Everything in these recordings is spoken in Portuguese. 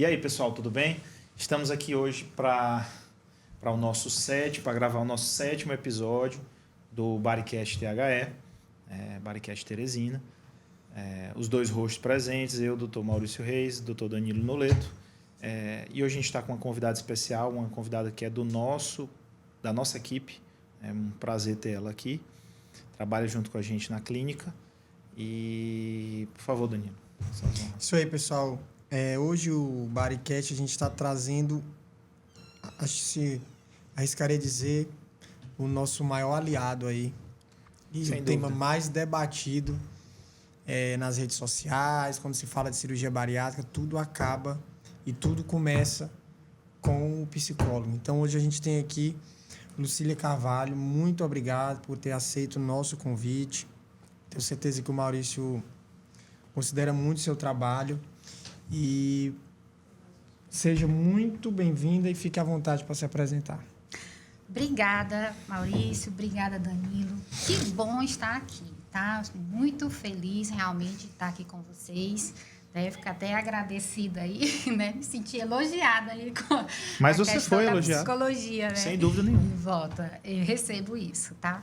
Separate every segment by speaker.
Speaker 1: E aí, pessoal, tudo bem? Estamos aqui hoje para gravar o nosso sétimo episódio do Bodycast THE, Bodycast Teresina. Os dois hosts presentes, eu, Dr. Maurício Reis, Dr. Danilo Noleto. E hoje a gente está com uma convidada especial, uma convidada que é da nossa equipe. É um prazer ter ela aqui. Trabalha junto com a gente na clínica. E, por favor, Danilo.
Speaker 2: Isso aí, pessoal. Hoje o Bodycast a gente está trazendo, arriscaria dizer, o nosso maior aliado aí. E
Speaker 1: Sem
Speaker 2: o tema
Speaker 1: dúvida.
Speaker 2: mais debatido nas redes sociais, quando se fala de cirurgia bariátrica, tudo acaba e tudo começa com o psicólogo. Então, hoje a gente tem aqui Lucília Carvalho. Muito obrigado por ter aceito o nosso convite. Tenho certeza que o Maurício considera muito o seu trabalho. E seja muito bem-vinda e fique à vontade para se apresentar.
Speaker 3: Obrigada, Maurício. Obrigada, Danilo. Que bom estar aqui, tá? Muito feliz realmente de estar aqui com vocês. Fico até agradecida aí, né? Me senti elogiada aí com
Speaker 1: Mas
Speaker 3: a
Speaker 1: você
Speaker 3: questão
Speaker 1: foi
Speaker 3: da
Speaker 1: elogiada.
Speaker 3: psicologia, né?
Speaker 1: Sem dúvida nenhuma.
Speaker 3: Em volta. Eu recebo isso, tá?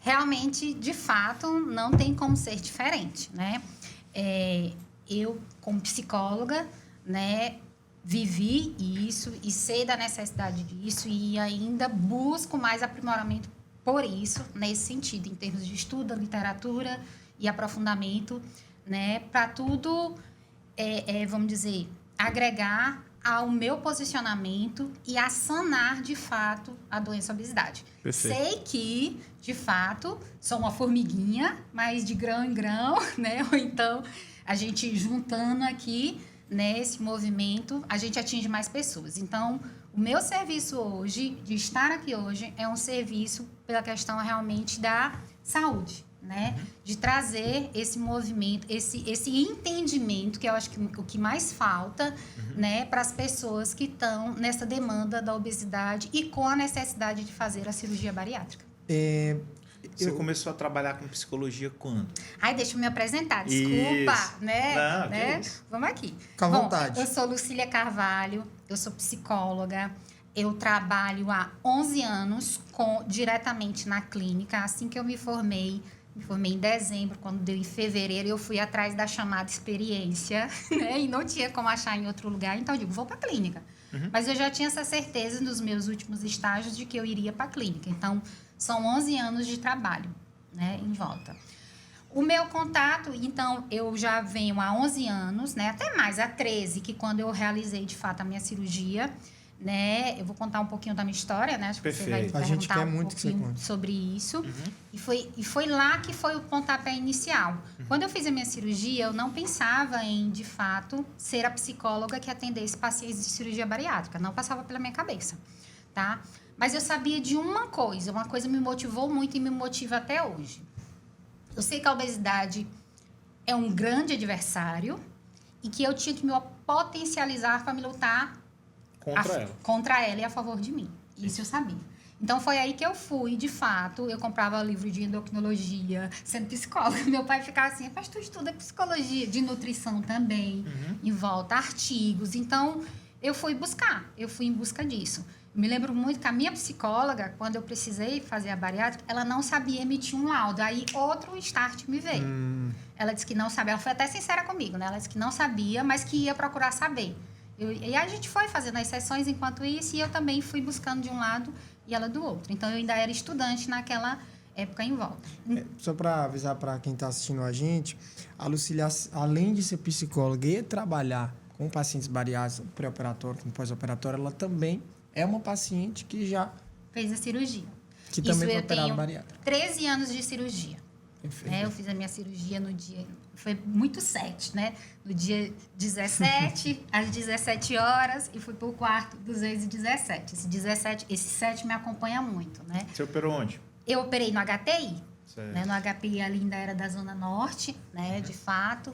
Speaker 3: Realmente, de fato, não tem como ser diferente, né? Eu, como psicóloga, né, vivi isso e sei da necessidade disso e ainda busco mais aprimoramento por isso, nesse sentido, em termos de estudo, literatura e aprofundamento, né, para tudo, vamos dizer, agregar ao meu posicionamento e a sanar, de fato, a doença obesidade.
Speaker 1: Perfeito.
Speaker 3: Sei que, de fato, sou uma formiguinha, mas de grão em grão, né? Ou então, a gente juntando aqui, né, esse movimento, a gente atinge mais pessoas. Então, o meu serviço hoje, de estar aqui hoje, é um serviço pela questão realmente da saúde, né? De trazer esse movimento, esse entendimento, que eu acho que o que mais falta, né, para as pessoas que estão nessa demanda da obesidade e com a necessidade de fazer a cirurgia bariátrica.
Speaker 1: Você começou a trabalhar com psicologia quando?
Speaker 3: Ai, deixa eu me apresentar, desculpa,
Speaker 1: Isso.
Speaker 3: né?
Speaker 1: Não,
Speaker 3: né?
Speaker 1: que isso.
Speaker 3: Vamos aqui.
Speaker 2: Fica à
Speaker 3: Bom,
Speaker 2: vontade.
Speaker 3: Eu sou Lucília Carvalho, eu sou psicóloga, eu trabalho há 11 anos diretamente na clínica. Assim que eu me formei em dezembro, quando deu em fevereiro, eu fui atrás da chamada experiência, né? E não tinha como achar em outro lugar, então eu digo, vou para a clínica. Mas eu já tinha essa certeza nos meus últimos estágios de que eu iria para a clínica. Então, são 11 anos de trabalho, né, em volta. O meu contato, então, eu já venho há 11 anos, né, até mais, há 13, que quando eu realizei, de fato, a minha cirurgia, né, eu vou contar um pouquinho da minha história, né, acho que você vai
Speaker 2: Perfeito. A gente
Speaker 3: perguntar
Speaker 2: quer
Speaker 3: um
Speaker 2: muito que você
Speaker 3: pouquinho
Speaker 2: conte.
Speaker 3: sobre isso. E foi lá que foi o pontapé inicial. Quando eu fiz a minha cirurgia, eu não pensava em, de fato, ser a psicóloga que atendesse pacientes de cirurgia bariátrica. Não passava pela minha cabeça, tá? Mas eu sabia de uma coisa me motivou muito e me motiva até hoje. Eu sei que a obesidade é um grande adversário e que eu tinha que me potencializar para me lutar contra ela e a favor de mim. Isso eu sabia. Então, foi aí que eu fui, de fato, eu comprava livro de endocrinologia, sendo psicóloga. Meu pai ficava assim, mas tu estuda psicologia, de nutrição também, em volta, artigos. Então, eu fui em busca disso. Eu me lembro muito que a minha psicóloga, quando eu precisei fazer a bariátrica, ela não sabia emitir um laudo. Aí, outro start me veio. Ela disse que não sabia, ela foi até sincera comigo, né? Ela disse que não sabia, mas que ia procurar saber. E a gente foi fazendo as sessões enquanto isso, e eu também fui buscando de um lado e ela do outro. Então, eu ainda era estudante naquela época em volta.
Speaker 2: Só para avisar para quem está assistindo a gente, a Lucília, além de ser psicóloga e trabalhar com pacientes bariátricos, pré-operatório, com pós-operatório, ela também é uma paciente que já...
Speaker 3: Fez a cirurgia.
Speaker 2: Que também foi
Speaker 3: eu
Speaker 2: operada
Speaker 3: tenho
Speaker 2: bariátrica.
Speaker 3: 13 anos de cirurgia.
Speaker 2: Perfeito.
Speaker 3: Eu fiz a minha cirurgia no dia... Foi muito 7, né? No dia 17, às 17 horas, e fui para o quarto 217. Esse 7 me acompanha muito, né?
Speaker 1: Você operou onde?
Speaker 3: Eu operei no HPI.
Speaker 1: Certo.
Speaker 3: Né? No HPI ali ainda era da Zona Norte, né? De fato.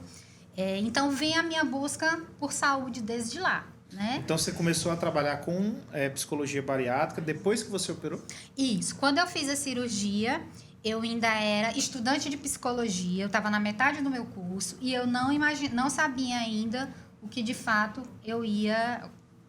Speaker 3: Então, vem a minha busca por saúde desde lá. Né?
Speaker 1: Então, você começou a trabalhar com psicologia bariátrica depois que você operou?
Speaker 3: Isso. Quando eu fiz a cirurgia, eu ainda era estudante de psicologia, eu estava na metade do meu curso e eu não sabia ainda o o que de fato eu ia,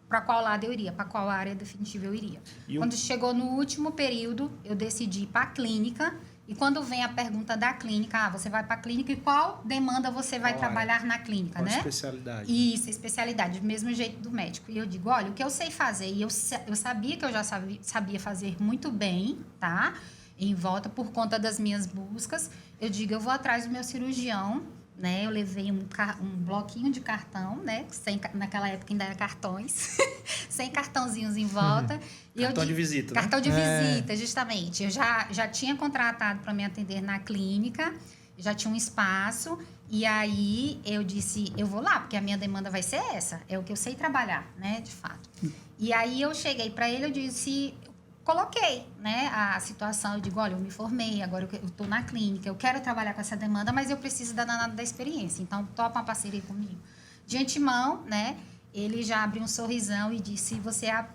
Speaker 3: para qual lado eu iria, para qual área definitiva eu iria. Quando chegou no último período, eu decidi ir para a clínica. E quando vem a pergunta da clínica, você vai para a clínica e qual demanda você vai trabalhar na clínica,
Speaker 1: qual
Speaker 3: né?
Speaker 1: especialidade?
Speaker 3: Isso, especialidade, do mesmo jeito do médico. E eu digo, olha, o que eu sei fazer, e eu sabia que eu já sabia fazer muito bem, tá? Em volta, por conta das minhas buscas, eu digo, eu vou atrás do meu cirurgião, né? Eu levei um bloquinho de cartão, né? Naquela época ainda era cartões, 100 cartãozinhos em volta.
Speaker 1: Cartão de visita, né?
Speaker 3: Cartão de visita, justamente. Eu já tinha contratado para me atender na clínica, já tinha um espaço, e aí eu disse, eu vou lá, porque a minha demanda vai ser essa, é o que eu sei trabalhar, né? De fato. E aí eu cheguei para ele, eu disse... Coloquei, né, a situação, eu digo, olha, eu me formei, agora eu estou na clínica, eu quero trabalhar com essa demanda, mas eu preciso da danada da experiência, então topa uma parceria comigo. De antemão, né, ele já abriu um sorrisão e disse, você é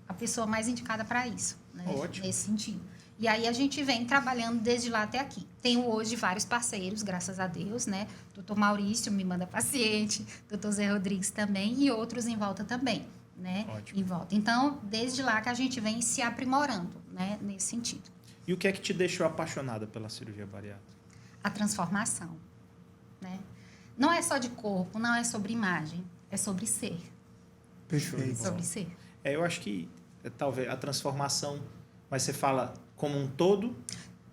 Speaker 3: a pessoa mais indicada para isso, né,
Speaker 1: ótimo.
Speaker 3: nesse sentido. E aí a gente vem trabalhando desde lá até aqui. Tenho hoje vários parceiros, graças a Deus, né, Dr. Maurício me manda paciente, Dr. Zé Rodrigues também e outros em volta também. Né, em volta. Então, desde lá que a gente vem se aprimorando, né, nesse sentido.
Speaker 1: E o que é que te deixou apaixonada pela cirurgia bariátrica?
Speaker 3: A transformação, né? Não é só de corpo, não é sobre imagem, é sobre ser.
Speaker 2: Perfeito.
Speaker 3: Sobre ser.
Speaker 1: Eu acho que talvez a transformação, mas você fala como um todo?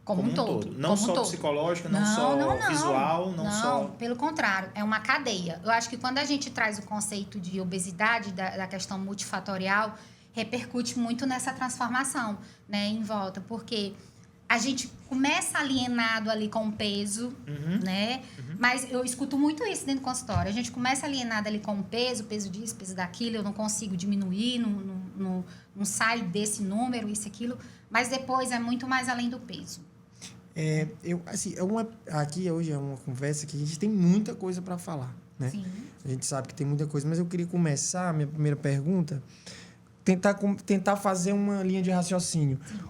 Speaker 3: Como um todo.
Speaker 1: Não só psicológica, não só visual, não só...
Speaker 3: Pelo contrário, é uma cadeia. Eu acho que quando a gente traz o conceito de obesidade, da questão multifatorial, repercute muito nessa transformação, né, em volta, porque a gente começa alienado ali com o peso, né? Mas eu escuto muito isso dentro do consultório. A gente começa alienado ali com o peso disso, peso daquilo, eu não consigo diminuir, não sai desse número, isso, aquilo, mas depois é muito mais além do peso.
Speaker 2: Aqui hoje é uma conversa que a gente tem muita coisa para falar, né?
Speaker 3: Sim.
Speaker 2: A gente sabe que tem muita coisa, mas eu queria começar a minha primeira pergunta, tentar fazer uma linha de raciocínio.
Speaker 3: Sim,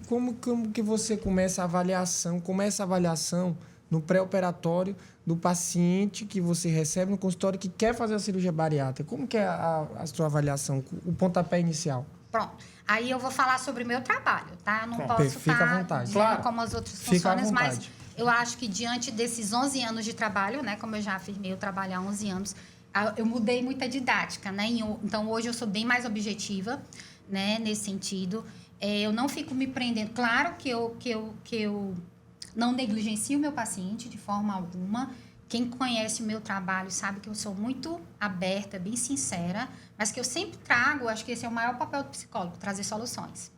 Speaker 2: como que você começa a avaliação no pré-operatório do paciente que você recebe no consultório que quer fazer a cirurgia bariátrica? Como que é a sua avaliação, o pontapé inicial?
Speaker 3: Pronto. Aí eu vou falar sobre o meu trabalho, tá? Eu não posso
Speaker 2: Fica à vontade.
Speaker 3: Claro. Como os outros funcionários, mas eu acho que diante desses 11 anos de trabalho, né? Como eu já afirmei, eu trabalho há 11 anos, eu mudei muita didática, né? Então, hoje eu sou bem mais objetiva, né? Nesse sentido. Eu não fico me prendendo. Claro que eu não negligencio o meu paciente de forma alguma. Quem conhece o meu trabalho sabe que eu sou muito aberta, bem sincera, mas que eu sempre trago, acho que esse é o maior papel do psicólogo, trazer soluções,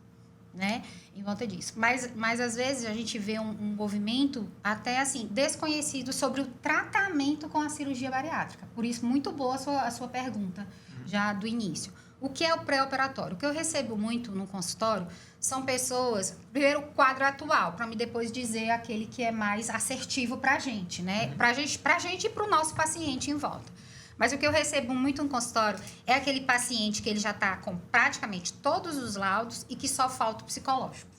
Speaker 3: né? Em volta disso. Mas às vezes a gente vê um movimento até assim, desconhecido sobre o tratamento com a cirurgia bariátrica. Por isso, muito boa a sua pergunta, já do início. O que é o pré-operatório? O que eu recebo muito no consultório são pessoas... Primeiro, o quadro atual, para me depois dizer aquele que é mais assertivo para a gente, né? Para a gente e para o nosso paciente em volta. Mas o que eu recebo muito no consultório é aquele paciente que ele já está com praticamente todos os laudos e que só falta o psicológico.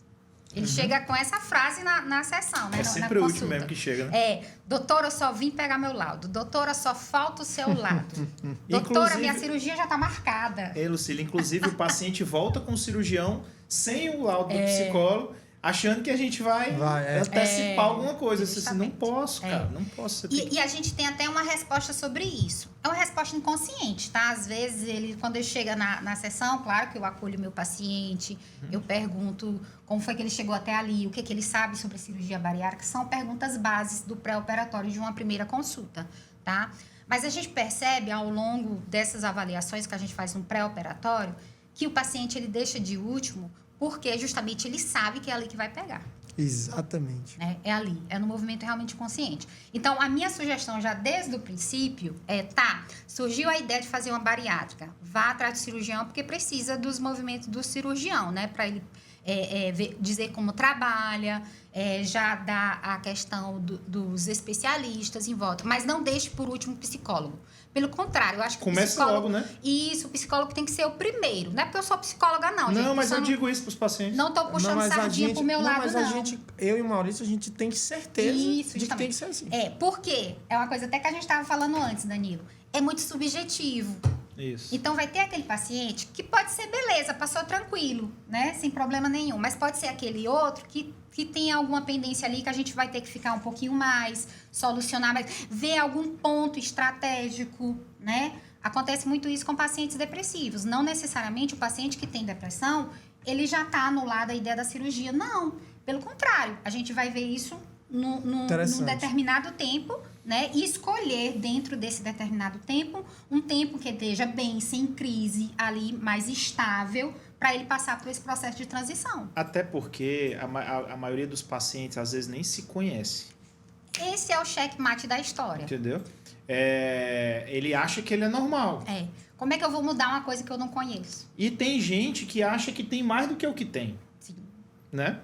Speaker 3: Ele chega com essa frase na sessão, né?
Speaker 1: É sempre o último mesmo que chega, né?
Speaker 3: Doutora, eu só vim pegar meu laudo. Doutora, só falta o seu laudo. Doutora,
Speaker 1: Inclusive,
Speaker 3: minha cirurgia já está marcada.
Speaker 1: Lucília, inclusive o paciente volta com o cirurgião sem o laudo do psicólogo, achando que a gente vai antecipar alguma coisa. Assim, não posso, cara, não posso.
Speaker 3: E a gente tem até uma resposta sobre isso. É uma resposta inconsciente, tá? Às vezes, quando ele chega na sessão, claro que eu acolho o meu paciente, eu pergunto como foi que ele chegou até ali, o que ele sabe sobre cirurgia bariátrica, são perguntas bases do pré-operatório de uma primeira consulta, tá? Mas a gente percebe ao longo dessas avaliações que a gente faz no pré-operatório que o paciente ele deixa de último porque justamente ele sabe que é ali que vai pegar.
Speaker 2: Exatamente.
Speaker 3: É ali, é no movimento realmente consciente. Então, a minha sugestão já desde o princípio surgiu a ideia de fazer uma bariátrica. Vá atrás do cirurgião porque precisa dos movimentos do cirurgião, né? Para ele dizer como trabalha, já dá a questão dos especialistas em volta. Mas não deixe por último o psicólogo. Pelo contrário, eu acho que
Speaker 1: Começa
Speaker 3: o psicólogo...
Speaker 1: logo, né?
Speaker 3: Isso, o psicólogo tem que ser o primeiro. Não é porque eu sou psicóloga, não, gente.
Speaker 1: Não, mas eu
Speaker 3: não,
Speaker 1: digo isso para os pacientes.
Speaker 3: não tô puxando sardinha pro meu lado,
Speaker 2: mas
Speaker 3: não.
Speaker 2: a gente, eu e o Maurício, a gente tem certeza
Speaker 3: Isso,
Speaker 2: de que tem
Speaker 3: justamente.
Speaker 2: que ser assim.
Speaker 3: Porque é uma coisa até que a gente estava falando antes, Danilo. É muito subjetivo.
Speaker 1: Isso.
Speaker 3: Então, vai ter aquele paciente que pode ser beleza, passou tranquilo, né? Sem problema nenhum. Mas pode ser aquele outro que tem alguma pendência ali que a gente vai ter que ficar um pouquinho mais, solucionar mais, ver algum ponto estratégico, né? Acontece muito isso com pacientes depressivos. Não necessariamente o paciente que tem depressão, ele já está anulado a ideia da cirurgia. Não. Pelo contrário, a gente vai ver isso num determinado tempo, né? E escolher dentro desse determinado tempo, um tempo que esteja bem, sem crise, ali, mais estável, para ele passar por esse processo de transição.
Speaker 1: Até porque a maioria dos pacientes, às vezes, nem se conhece.
Speaker 3: Esse é o checkmate da história.
Speaker 1: Entendeu? Ele acha que ele é normal.
Speaker 3: Como é que eu vou mudar uma coisa que eu não conheço?
Speaker 1: E tem gente que acha que tem mais do que o que tem.
Speaker 3: Sim.
Speaker 1: Né?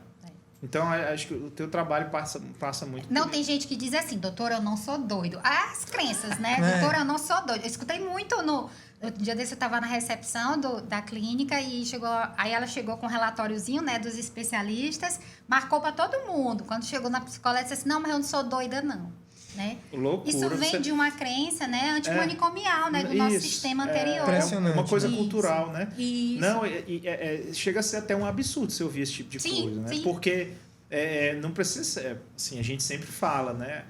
Speaker 1: Então, acho que o teu trabalho passa muito...
Speaker 3: Não, tem gente que diz assim, doutora, eu não sou doido. As crenças, né? Doutora, eu não sou doido. Eu escutei muito no dia desse eu estava na recepção da clínica e aí ela chegou com um relatóriozinho, né, dos especialistas, marcou para todo mundo. Quando chegou na psicóloga, ela disse assim, não, mas eu não sou doida, não. Né?
Speaker 1: Loucura.
Speaker 3: Isso vem de uma crença, né, antimanicomial, né, do nosso sistema anterior.
Speaker 1: É uma coisa cultural, né?
Speaker 3: Isso.
Speaker 1: Não, chega a ser até um absurdo se ouvir esse tipo de coisa, né?
Speaker 3: Sim.
Speaker 1: Porque não precisa ser, assim, a gente sempre fala, né?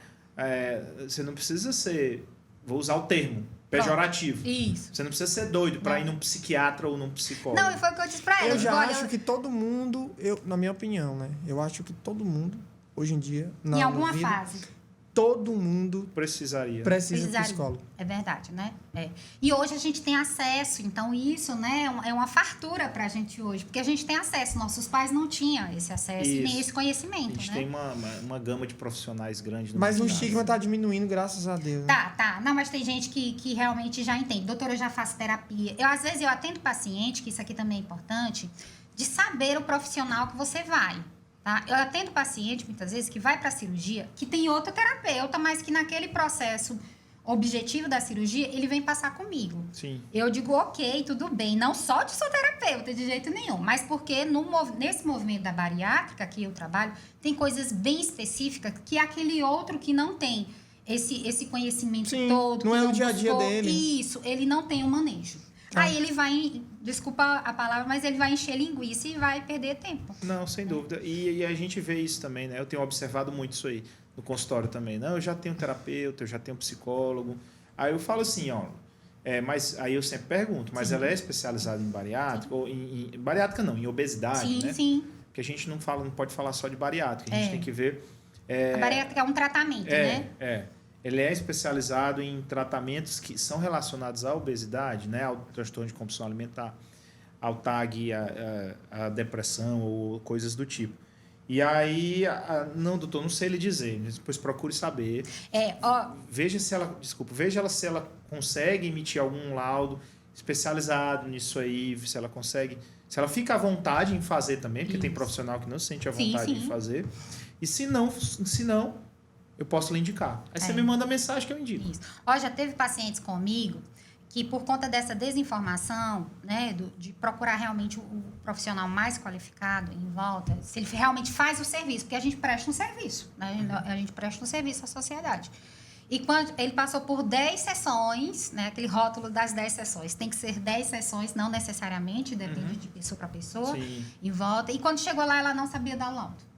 Speaker 1: Você não precisa ser, vou usar o termo, pejorativo.
Speaker 3: Isso.
Speaker 1: Você não precisa ser doido para ir num psiquiatra ou num psicólogo.
Speaker 3: Não, e foi o que eu disse para ela.
Speaker 2: Eu já acho que todo mundo, na minha opinião, né? Eu acho que todo mundo, hoje em dia,
Speaker 3: em alguma fase,
Speaker 2: todo mundo
Speaker 1: precisa de
Speaker 2: psicólogo.
Speaker 3: É verdade, né? E hoje a gente tem acesso, então isso, né, é uma fartura pra gente hoje, porque a gente tem acesso, nossos pais não tinham esse acesso e nem esse conhecimento,
Speaker 1: A gente
Speaker 3: né?
Speaker 1: tem uma gama de profissionais grande no
Speaker 2: Mas o
Speaker 1: mercado.
Speaker 2: estigma tá diminuindo, graças a Deus. Né?
Speaker 3: Tá. Não, mas tem gente que realmente já entende. Doutora, eu já faço terapia. Às vezes, eu atendo paciente, que isso aqui também é importante, de saber o profissional que você vai. Tá? Eu atendo paciente, muitas vezes, que vai para a cirurgia, que tem outro terapeuta, mas que naquele processo objetivo da cirurgia, ele vem passar comigo.
Speaker 1: Sim.
Speaker 3: Eu digo, ok, tudo bem, não só de sou terapeuta, de jeito nenhum, mas porque nesse movimento da bariátrica que eu trabalho, tem coisas bem específicas que aquele outro que não tem esse conhecimento todo.
Speaker 2: Não
Speaker 3: que
Speaker 2: é o dia a dia dele.
Speaker 3: Isso, ele não tem o manejo. Aí ele vai, desculpa a palavra, mas ele vai encher linguiça e vai perder tempo.
Speaker 1: Não, sem dúvida. E a gente vê isso também, né? Eu tenho observado muito isso aí no consultório também. Não, eu já tenho terapeuta, eu já tenho psicólogo. Aí eu falo assim, ó, mas aí eu sempre pergunto, mas ela é especializada em bariátrica? Ou em bariátrica não, em obesidade, né?
Speaker 3: Sim.
Speaker 1: Porque a gente não pode falar só de bariátrica, a gente tem que ver...
Speaker 3: A bariátrica é um tratamento, né?
Speaker 1: Ele é especializado em tratamentos que são relacionados à obesidade, né, ao transtorno de compulsão alimentar, ao TAG, à depressão ou coisas do tipo. E aí, não, doutor, não sei lhe dizer, depois procure saber. Veja se ela consegue emitir algum laudo especializado nisso aí, se ela fica à vontade em fazer também, porque tem profissional que não se sente à vontade em fazer. E se não, eu posso lhe indicar. Aí você me manda mensagem que eu indico.
Speaker 3: Isso. Já teve pacientes comigo que, por conta dessa desinformação, né, de procurar realmente o profissional mais qualificado em volta, se ele realmente faz o serviço, porque a gente presta um serviço, né? A gente presta um serviço à sociedade. E quando ele passou por 10 sessões, né, aquele rótulo das 10 sessões, tem que ser 10 sessões, não necessariamente, depende de pessoa para pessoa, em volta. E quando chegou lá, ela não sabia dar laudo.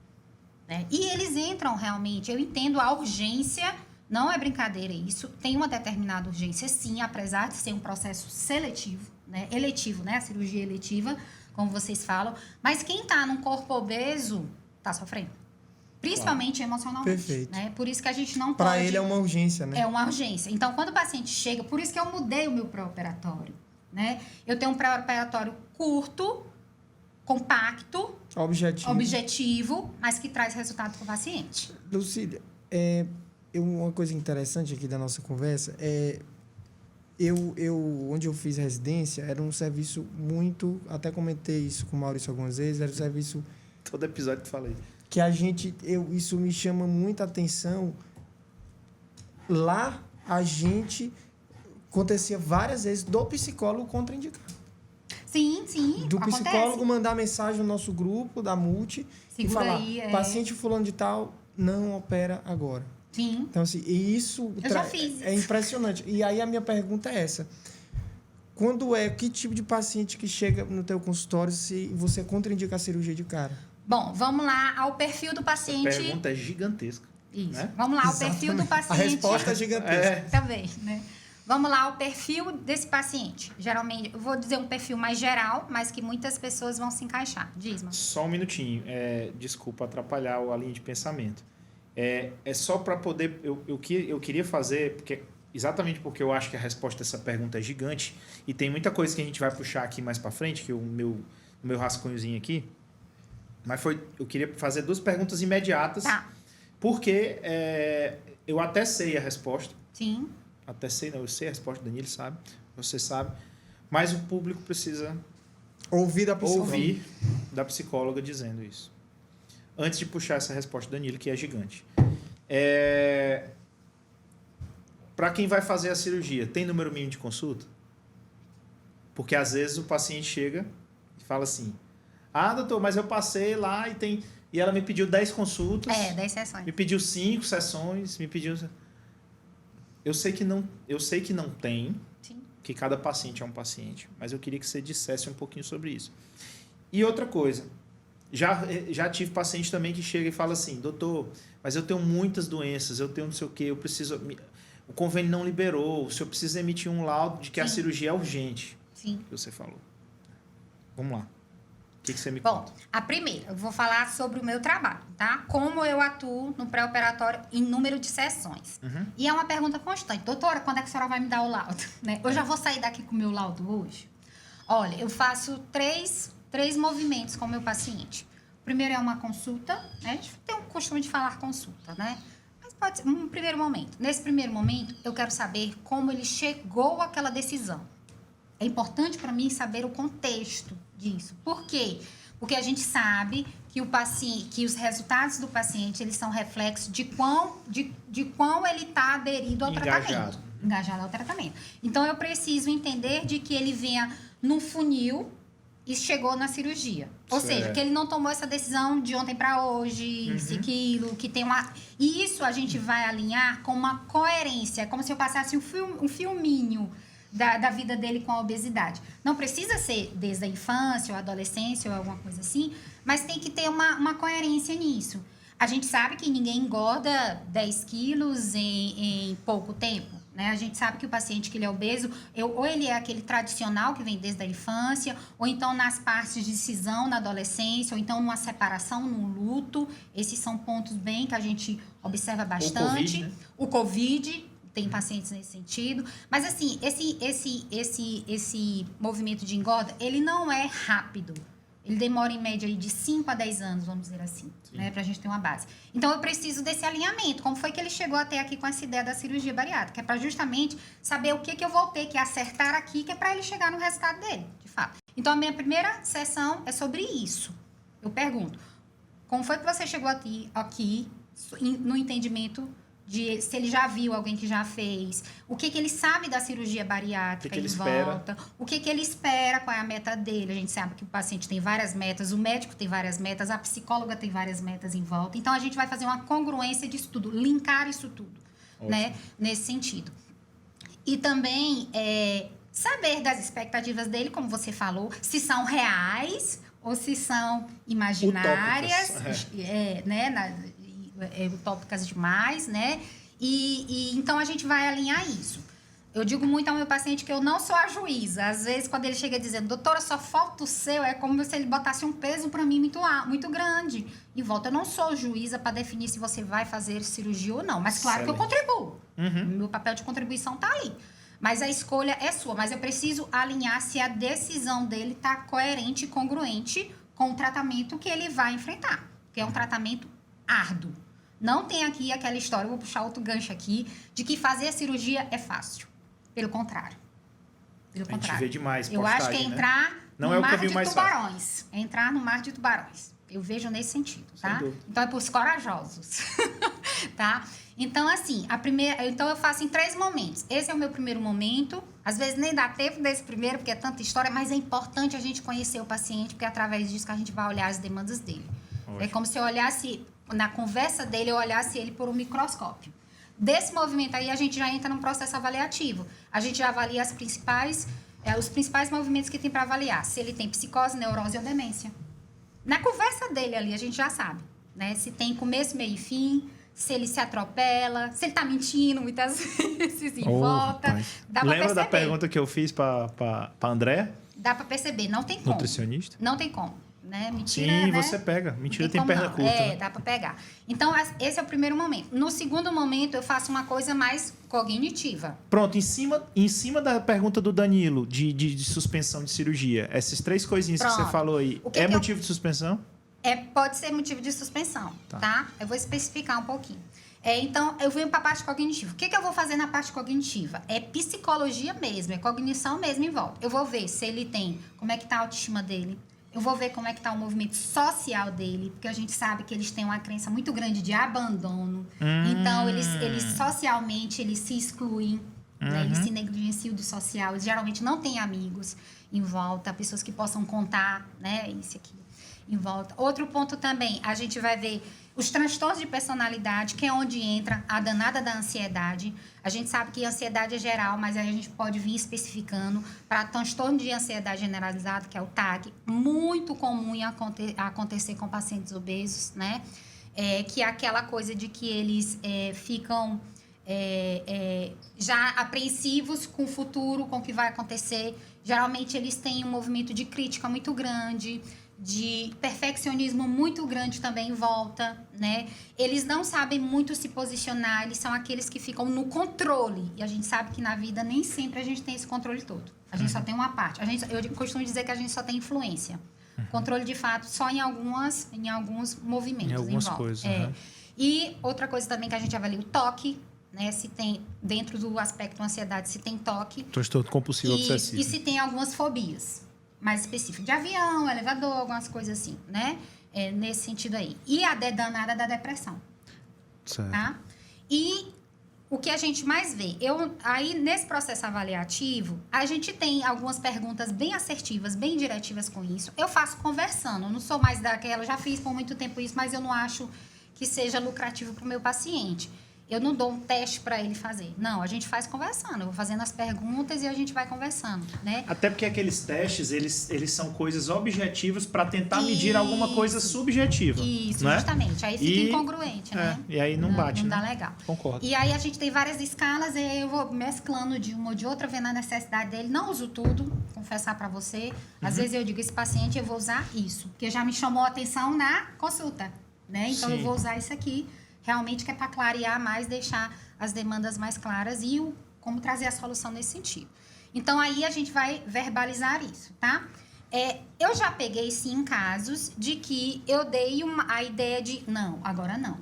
Speaker 3: Né? E eles entram realmente, eu entendo a urgência, não é brincadeira isso, tem uma determinada urgência sim, apesar de ser um processo seletivo, né? Eletivo, né? A cirurgia eletiva, como vocês falam, mas quem está num corpo obeso está sofrendo, principalmente emocionalmente.
Speaker 2: Perfeito.
Speaker 3: Né? Por isso que a gente não pode...
Speaker 2: Para ele é uma urgência, né?
Speaker 3: É uma urgência. Então, quando o paciente chega, por isso que eu mudei o meu pré-operatório, né? Eu tenho um pré-operatório curto, compacto, objetivo, mas que traz resultado para o paciente.
Speaker 2: Lucília, uma coisa interessante aqui da nossa conversa onde eu fiz residência, era um serviço muito... Até comentei isso com o Maurício algumas vezes. Era um serviço
Speaker 1: Todo episódio que falei.
Speaker 2: que a gente... isso me chama muita atenção. Lá, a gente... Acontecia várias vezes do psicólogo contraindicar.
Speaker 3: Sim,
Speaker 2: Do
Speaker 3: acontece.
Speaker 2: psicólogo mandar mensagem no nosso grupo, da Multi, e
Speaker 3: Segura
Speaker 2: falar,
Speaker 3: aí,
Speaker 2: paciente fulano de tal, não opera agora.
Speaker 3: Sim.
Speaker 2: Então, assim, e isso
Speaker 3: Eu já fiz
Speaker 2: é
Speaker 3: isso.
Speaker 2: impressionante. E aí a minha pergunta é essa. Que tipo de paciente que chega no teu consultório se você contraindica a cirurgia de cara?
Speaker 3: Bom, vamos lá ao perfil do
Speaker 1: A
Speaker 3: paciente.
Speaker 1: pergunta é gigantesca.
Speaker 3: Isso.
Speaker 1: né?
Speaker 3: Vamos lá, o perfil do
Speaker 2: Exatamente.
Speaker 3: paciente.
Speaker 2: A resposta é gigantesca.
Speaker 3: Também, né? Vamos lá, o perfil desse paciente. Geralmente, eu vou dizer um perfil mais geral, mas que muitas pessoas vão se encaixar. Diz-me.
Speaker 1: Só um minutinho. Desculpa atrapalhar a linha de pensamento. É só para poder... Eu queria fazer... Exatamente porque eu acho que a resposta dessa pergunta é gigante e tem muita coisa que a gente vai puxar aqui mais para frente, que o meu rascunhozinho aqui. Mas eu queria fazer 2 perguntas imediatas.
Speaker 3: Tá.
Speaker 1: Porque eu até sei a resposta.
Speaker 3: Sim.
Speaker 1: Até sei, não, eu sei a resposta, o Danilo sabe, você sabe. Mas o público precisa
Speaker 2: Ouvir da pessoa.
Speaker 1: ouvir da psicóloga dizendo isso. Antes de puxar essa resposta do Danilo, que é gigante. Para quem vai fazer a cirurgia, tem número mínimo de consulta? Porque às vezes o paciente chega e fala assim: ah, doutor, mas eu passei lá e ela me pediu 10 consultas.
Speaker 3: 10 sessões.
Speaker 1: Me pediu 5 sessões, me pediu... Eu sei que não tem,
Speaker 3: Sim.
Speaker 1: que cada paciente é um paciente, mas eu queria que você dissesse um pouquinho sobre isso. E outra coisa, já tive paciente também que chega e fala assim: doutor, mas eu tenho muitas doenças, eu tenho não sei o quê, eu preciso... O convênio não liberou, o senhor precisa emitir um laudo de que a
Speaker 3: Sim.
Speaker 1: cirurgia é urgente,
Speaker 3: Sim.
Speaker 1: que você falou. Vamos lá. O que você me
Speaker 3: Bom,
Speaker 1: conta?
Speaker 3: a primeira, eu vou falar sobre o meu trabalho, tá? Como eu atuo no pré-operatório em número de sessões.
Speaker 1: Uhum.
Speaker 3: E é uma pergunta constante. Doutora, quando é que a senhora vai me dar o laudo? Né? Eu já vou sair daqui com o meu laudo hoje? Olha, eu faço três movimentos com o meu paciente. O primeiro é uma consulta, né? A gente tem o costume de falar consulta, né? Mas pode ser um primeiro momento. Nesse primeiro momento, eu quero saber como ele chegou àquela decisão. É importante para mim saber o contexto disso. Por quê? Porque a gente sabe que que os resultados do paciente eles são reflexos de quão ele está aderido ao tratamento. Engajado ao tratamento. Então, eu preciso entender de que ele venha num funil e chegou na cirurgia. Ou seja, que ele não tomou essa decisão de ontem para hoje, isso e aquilo, que tem uma... E isso a gente vai alinhar com uma coerência, como se eu passasse um filminho da vida dele com a obesidade. Não precisa ser desde a infância ou adolescência ou alguma coisa assim, mas tem que ter uma coerência nisso. A gente sabe que ninguém engorda 10 quilos em pouco tempo, né? A gente sabe que o paciente que ele é obeso, ou ele é aquele tradicional que vem desde a infância, ou então nas partes de cisão na adolescência, ou então numa separação, num luto. Esses são pontos bem que a gente observa bastante. O COVID, tem pacientes nesse sentido. Mas, assim, esse movimento de engorda, ele não é rápido. Ele demora, em média, aí de 5 a 10 anos, vamos dizer assim, né? Pra gente ter uma base. Então, eu preciso desse alinhamento. Como foi que ele chegou até aqui com essa ideia da cirurgia bariátrica? Que é para justamente saber o que eu vou ter que acertar aqui, que é para ele chegar no resultado dele, de fato. Então, a minha primeira sessão é sobre isso. Eu pergunto, como foi que você chegou aqui no entendimento de se ele já viu alguém que já fez, o que ele sabe da cirurgia bariátrica em volta, o que ele espera, qual é a meta dele. A gente sabe que o paciente tem várias metas, o médico tem várias metas, a psicóloga tem várias metas em volta. Então, a gente vai fazer uma congruência disso tudo, linkar isso tudo, né? Nesse sentido. E também saber das expectativas dele, como você falou, se são reais ou se são imaginárias, né? Utópicas demais, né? E então a gente vai alinhar isso. Eu digo muito ao meu paciente que eu não sou a juíza. Às vezes, quando ele chega dizendo, doutora, só falta o seu, é como se ele botasse um peso para mim muito grande. E volta, eu não sou juíza para definir se você vai fazer cirurgia ou não. Mas claro que eu contribuo. Meu papel de contribuição tá ali. Mas a escolha é sua. Mas eu preciso alinhar se a decisão dele está coerente e congruente com o tratamento que ele vai enfrentar. Que é um tratamento árduo. Não tem aqui aquela história, vou puxar outro gancho aqui, de que fazer a cirurgia é fácil. Pelo contrário. Pelo
Speaker 1: A gente
Speaker 3: contrário.
Speaker 1: vê demais
Speaker 3: Eu acho que é
Speaker 1: postagem, né?
Speaker 3: entrar
Speaker 1: Não
Speaker 3: no
Speaker 1: é o
Speaker 3: mar
Speaker 1: caminho
Speaker 3: de
Speaker 1: mais fácil.
Speaker 3: tubarões. É entrar no mar de tubarões. Eu vejo nesse sentido,
Speaker 1: Sem
Speaker 3: tá?
Speaker 1: dúvida.
Speaker 3: Então é para os corajosos, tá? Então, assim, então eu faço em 3 momentos. Esse é o meu primeiro momento. Às vezes nem dá tempo desse primeiro, porque é tanta história, mas é importante a gente conhecer o paciente, porque é através disso que a gente vai olhar as demandas dele.
Speaker 1: Ótimo.
Speaker 3: É como se eu olhasse, na conversa dele, eu olhasse ele por um microscópio. Desse movimento aí, a gente já entra num processo avaliativo. A gente já avalia os principais movimentos que tem para avaliar. Se ele tem psicose, neurose ou demência. Na conversa dele ali, a gente já sabe, né? Se tem começo, meio e fim, se ele se atropela, se ele tá mentindo muitas vezes em volta.
Speaker 1: Rapaz.
Speaker 3: Dá pra
Speaker 1: Lembra da
Speaker 3: perceber.
Speaker 1: pergunta que eu fiz para André,
Speaker 3: Dá para perceber, não tem como.
Speaker 1: nutricionista?
Speaker 3: Não tem como, né? Mentira,
Speaker 1: Sim,
Speaker 3: né?
Speaker 1: você pega. Mentira
Speaker 3: Não
Speaker 1: tem
Speaker 3: como
Speaker 1: perna
Speaker 3: não.
Speaker 1: curta.
Speaker 3: É,
Speaker 1: né?
Speaker 3: dá para pegar. Então, esse é o primeiro momento. No segundo momento, eu faço uma coisa mais cognitiva.
Speaker 1: Pronto, em cima da pergunta do Danilo de suspensão de cirurgia, essas 3 coisinhas que você
Speaker 3: Pronto.
Speaker 1: falou aí,
Speaker 3: O que
Speaker 1: é
Speaker 3: que eu-
Speaker 1: motivo de suspensão?
Speaker 3: Pode ser motivo de suspensão,
Speaker 1: Tá.
Speaker 3: tá? Eu vou especificar um pouquinho. Então, eu venho para a parte cognitiva. O que eu vou fazer na parte cognitiva? É psicologia mesmo, é cognição mesmo em volta. Eu vou ver se ele tem, como é que tá a autoestima dele. Eu vou ver como é que tá o movimento social dele, porque a gente sabe que eles têm uma crença muito grande de abandono. Então, eles socialmente, eles se excluem, né? Eles se negligenciam do social. Eles geralmente não têm amigos em volta, pessoas que possam contar, né? Isso aqui em volta. Outro ponto também, a gente vai ver os transtornos de personalidade, que é onde entra a danada da ansiedade. A gente sabe que a ansiedade é geral, mas aí a gente pode vir especificando para transtorno de ansiedade generalizado, que é o TAG, muito comum em acontecer com pacientes obesos, né? Que é aquela coisa de que eles ficam já apreensivos com o futuro, com o que vai acontecer. Geralmente eles têm um movimento de crítica muito grande, de perfeccionismo muito grande também em volta, né? Eles não sabem muito se posicionar, eles são aqueles que ficam no controle. E a gente sabe que na vida nem sempre a gente tem esse controle todo. A gente só tem uma parte. Eu costumo dizer que a gente só tem influência. Controle, de fato, só em alguns movimentos.
Speaker 1: Em algumas
Speaker 3: volta.
Speaker 1: coisas,
Speaker 3: E outra coisa também que a gente avalia, o toque, né? Se tem, dentro do aspecto ansiedade, se tem toque.
Speaker 1: Transtorno compulsivo obsessivo.
Speaker 3: E se tem algumas fobias mais específicas, de avião, elevador, algumas coisas assim, né? Nesse sentido aí. E a danada da depressão,
Speaker 1: Certo.
Speaker 3: tá? E o que a gente mais vê, aí nesse processo avaliativo, a gente tem algumas perguntas bem assertivas, bem diretivas com isso. Eu faço conversando, eu não sou mais daquela, já fiz por muito tempo isso, mas eu não acho que seja lucrativo para o meu paciente. Eu não dou um teste para ele fazer. Não, a gente faz conversando. Eu vou fazendo as perguntas e a gente vai conversando, né?
Speaker 1: Até porque aqueles testes, eles são coisas objetivas para tentar medir alguma coisa subjetiva.
Speaker 3: Isso,
Speaker 1: né?
Speaker 3: justamente. Aí fica
Speaker 1: E-
Speaker 3: incongruente, né?
Speaker 1: E aí não bate,
Speaker 3: Não
Speaker 1: né?
Speaker 3: dá legal.
Speaker 1: Concordo.
Speaker 3: E aí a gente tem várias escalas e aí eu vou mesclando de uma ou de outra, vendo a necessidade dele. Não uso tudo, confessar para você. Às vezes eu digo, esse paciente eu vou usar isso, porque já me chamou a atenção na consulta, né? Então
Speaker 1: Sim.
Speaker 3: eu vou usar isso aqui, realmente que é para clarear mais, deixar as demandas mais claras e como trazer a solução nesse sentido. Então aí a gente vai verbalizar isso, tá? Eu já peguei sim casos de que eu dei a ideia de não, agora não.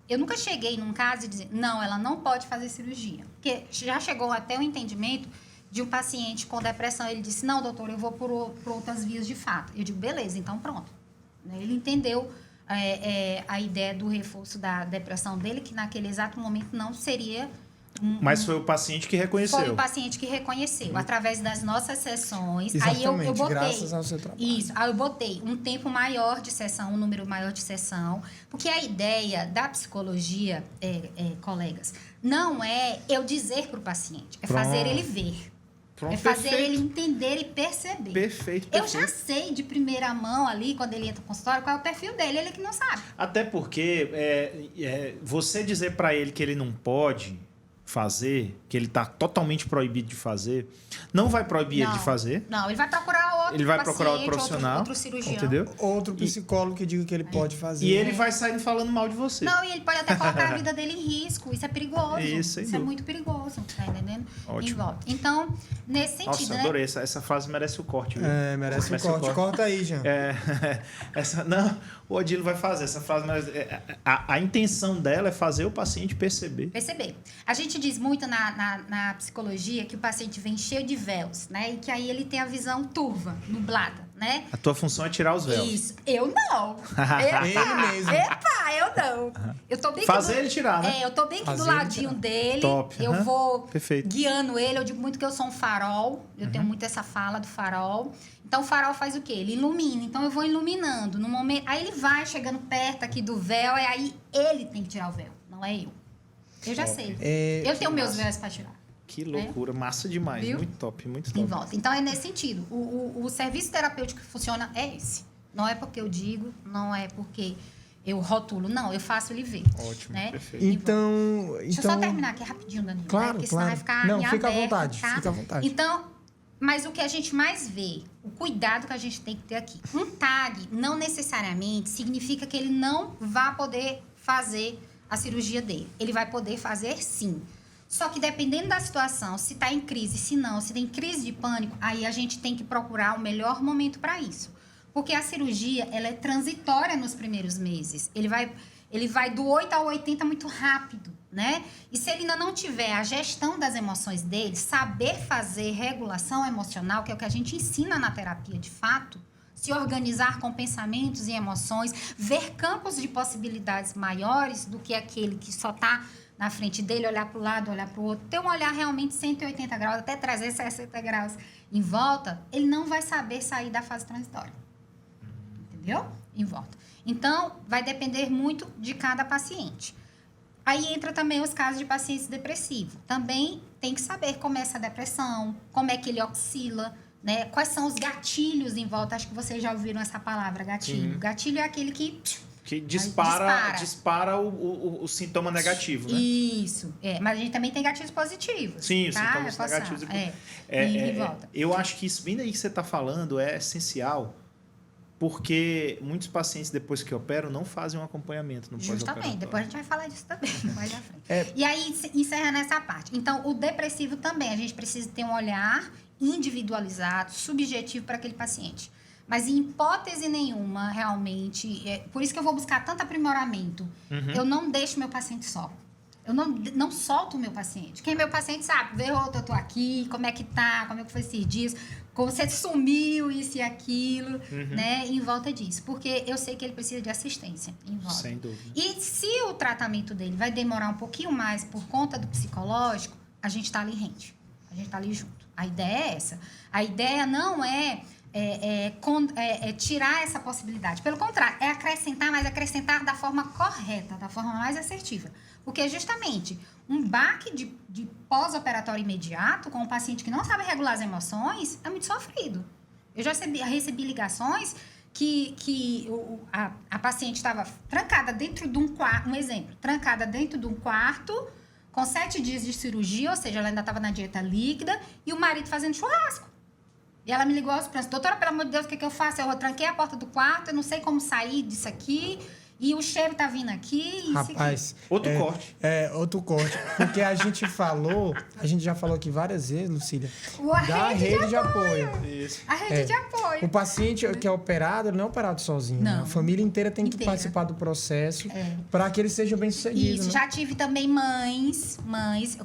Speaker 3: Eu nunca cheguei num caso de dizer, não, ela não pode fazer cirurgia. Porque já chegou até o entendimento de um paciente com depressão. Ele disse, não, doutor, eu vou por outras vias de fato. Eu digo, beleza, então pronto. Ele entendeu a ideia do reforço da depressão dele, que naquele exato momento não seria...
Speaker 1: Mas foi o paciente que reconheceu.
Speaker 3: Foi o paciente que reconheceu, através das nossas sessões.
Speaker 2: Exatamente,
Speaker 3: Aí eu botei,
Speaker 2: graças ao seu trabalho.
Speaker 3: Isso, aí eu botei um tempo maior de sessão, um número maior de sessão, porque a ideia da psicologia, colegas, não é eu dizer para o paciente, é
Speaker 1: Pronto.
Speaker 3: fazer ele ver.
Speaker 1: Pronto,
Speaker 3: É fazer
Speaker 1: perfeito.
Speaker 3: ele entender e perceber.
Speaker 1: Perfeito,
Speaker 3: Eu
Speaker 1: perfeito.
Speaker 3: já sei de primeira mão ali, quando ele entra no consultório, qual é o perfil dele, ele que não sabe.
Speaker 1: Até porque você dizer para ele que ele não pode fazer, que ele está totalmente proibido de fazer, não vai proibir ele de fazer.
Speaker 3: Não, ele vai procurar
Speaker 1: ele vai
Speaker 3: paciente,
Speaker 1: procurar outro profissional,
Speaker 3: outro cirurgião.
Speaker 1: entendeu?
Speaker 2: Outro psicólogo que diga que ele pode fazer.
Speaker 1: E ele vai saindo falando mal de você.
Speaker 3: Não, e ele pode até colocar a vida dele em risco. Isso é perigoso.
Speaker 1: Isso, sem
Speaker 3: é
Speaker 1: dúvida.
Speaker 3: muito perigoso, tá entendendo?
Speaker 1: Ótimo.
Speaker 3: Em volta. Então, nesse sentido,
Speaker 1: Nossa,
Speaker 3: né?
Speaker 1: adorei. Essa frase merece o corte, viu?
Speaker 2: Merece um corte. Corta aí, Jean.
Speaker 1: Não, o Odilo vai fazer. Essa frase merece... A intenção dela é fazer o paciente perceber.
Speaker 3: A gente diz muito na psicologia que o paciente vem cheio de véus, né? E que aí ele tem a visão turva, nublada, né?
Speaker 1: A tua função é tirar os véus.
Speaker 3: Isso. Eu não.
Speaker 2: Ele mesmo.
Speaker 3: Epa, eu não. Eu tô bem
Speaker 1: Fazer ele tirar, né?
Speaker 3: eu tô bem aqui
Speaker 2: Fazer
Speaker 3: do
Speaker 2: ele
Speaker 3: ladinho
Speaker 2: tirar.
Speaker 3: dele.
Speaker 1: Top.
Speaker 3: Eu vou
Speaker 1: Perfeito.
Speaker 3: guiando ele. Eu digo muito que eu sou um farol. Eu tenho muito essa fala do farol. Então, o farol faz o quê? Ele ilumina. Então, eu vou iluminando. No momento... Aí, ele vai chegando perto aqui do véu. E aí, ele tem que tirar o véu. Não é eu. Eu já sei. Eu tenho meus véus para tirar.
Speaker 1: Que loucura. Massa demais.
Speaker 3: Viu?
Speaker 1: Muito top, muito
Speaker 3: Em
Speaker 1: top.
Speaker 3: volta. Então, é nesse sentido. O serviço terapêutico que funciona é esse. Não é porque eu digo, não é porque eu rotulo. Não, eu faço ele ver.
Speaker 1: Ótimo,
Speaker 3: né?
Speaker 1: perfeito.
Speaker 2: Então...
Speaker 3: Deixa eu só terminar aqui rapidinho, Danilo.
Speaker 2: Claro,
Speaker 3: né? Porque senão
Speaker 2: claro.
Speaker 3: vai ficar
Speaker 2: Não,
Speaker 3: em
Speaker 2: fica à
Speaker 3: aberto,
Speaker 2: vontade,
Speaker 3: tá?
Speaker 2: fica à vontade.
Speaker 3: Então, mas o que a gente mais vê, o cuidado que a gente tem que ter aqui. Um TAG não necessariamente significa que ele não vá poder fazer a cirurgia dele. Ele vai poder fazer sim. Só que dependendo da situação, se está em crise, se não, se tem crise de pânico, aí a gente tem que procurar o melhor momento para isso. Porque a cirurgia, ela é transitória nos primeiros meses. Ele vai do 8 ao 80 muito rápido, né? E se ele ainda não tiver a gestão das emoções dele, saber fazer regulação emocional, que é o que a gente ensina na terapia de fato, se organizar com pensamentos e emoções, ver campos de possibilidades maiores do que aquele que só está na frente dele, olhar para o lado, olhar para o outro, ter um olhar realmente 180 graus, até 360 graus em volta, ele não vai saber sair da fase transitória. Entendeu? Em volta. Então, vai depender muito de cada paciente. Aí entra também os casos de pacientes depressivos. Também tem que saber como é essa depressão, como é que ele oscila, né? Quais são os gatilhos em volta. Acho que vocês já ouviram essa palavra, gatilho.
Speaker 1: Sim.
Speaker 3: Gatilho é aquele que
Speaker 1: dispara o sintoma negativo, né?
Speaker 3: Isso. Mas a gente também tem gatilhos positivos.
Speaker 1: Sim, os
Speaker 3: tá?
Speaker 1: sintomas negativos.
Speaker 3: E volta.
Speaker 1: Eu acho que isso, vindo aí que você está falando, é essencial, porque muitos pacientes, depois que operam, não fazem um acompanhamento no pós-operatório.
Speaker 3: Justamente, depois a gente vai falar disso também, mais à frente. E aí, encerra nessa parte. Então, o depressivo também, a gente precisa ter um olhar individualizado, subjetivo para aquele paciente. Mas em hipótese nenhuma, realmente, por isso que eu vou buscar tanto aprimoramento. Eu não deixo meu paciente só. Eu não solto o meu paciente. Quem é meu paciente sabe, vê, eu tô aqui, como é que tá, como é que foi esses dias, como você sumiu, isso e aquilo, né, em volta disso. Porque eu sei que ele precisa de assistência em volta.
Speaker 1: Sem dúvida.
Speaker 3: E se o tratamento dele vai demorar um pouquinho mais por conta do psicológico, a gente tá ali rente. A gente tá ali junto. A ideia é essa. A ideia não é tirar essa possibilidade. Pelo contrário, é acrescentar, mas acrescentar da forma correta, da forma mais assertiva. Porque justamente um baque de pós-operatório imediato com um paciente que não sabe regular as emoções é muito sofrido. Eu já recebi ligações que a paciente estava trancada dentro de um quarto, um exemplo, trancada dentro de um quarto com 7 dias de cirurgia, ou seja, ela ainda estava na dieta líquida, e o marido fazendo churrasco. E ela me ligou aos prantos, doutora, pelo amor de Deus, o que eu faço? Eu tranquei a porta do quarto, eu não sei como sair disso aqui, e o cheiro tá vindo aqui.
Speaker 2: Rapaz,
Speaker 1: outro corte.
Speaker 2: Outro corte. Porque a gente já falou aqui várias vezes, Lucília, da rede de apoio.
Speaker 1: Isso.
Speaker 3: A rede de apoio.
Speaker 2: O paciente que é operado, ele não é operado sozinho.
Speaker 3: Não.
Speaker 2: Né? A família inteira tem que participar do processo para que ele seja bem sucedido.
Speaker 3: Isso,
Speaker 2: né?
Speaker 3: já tive também mães.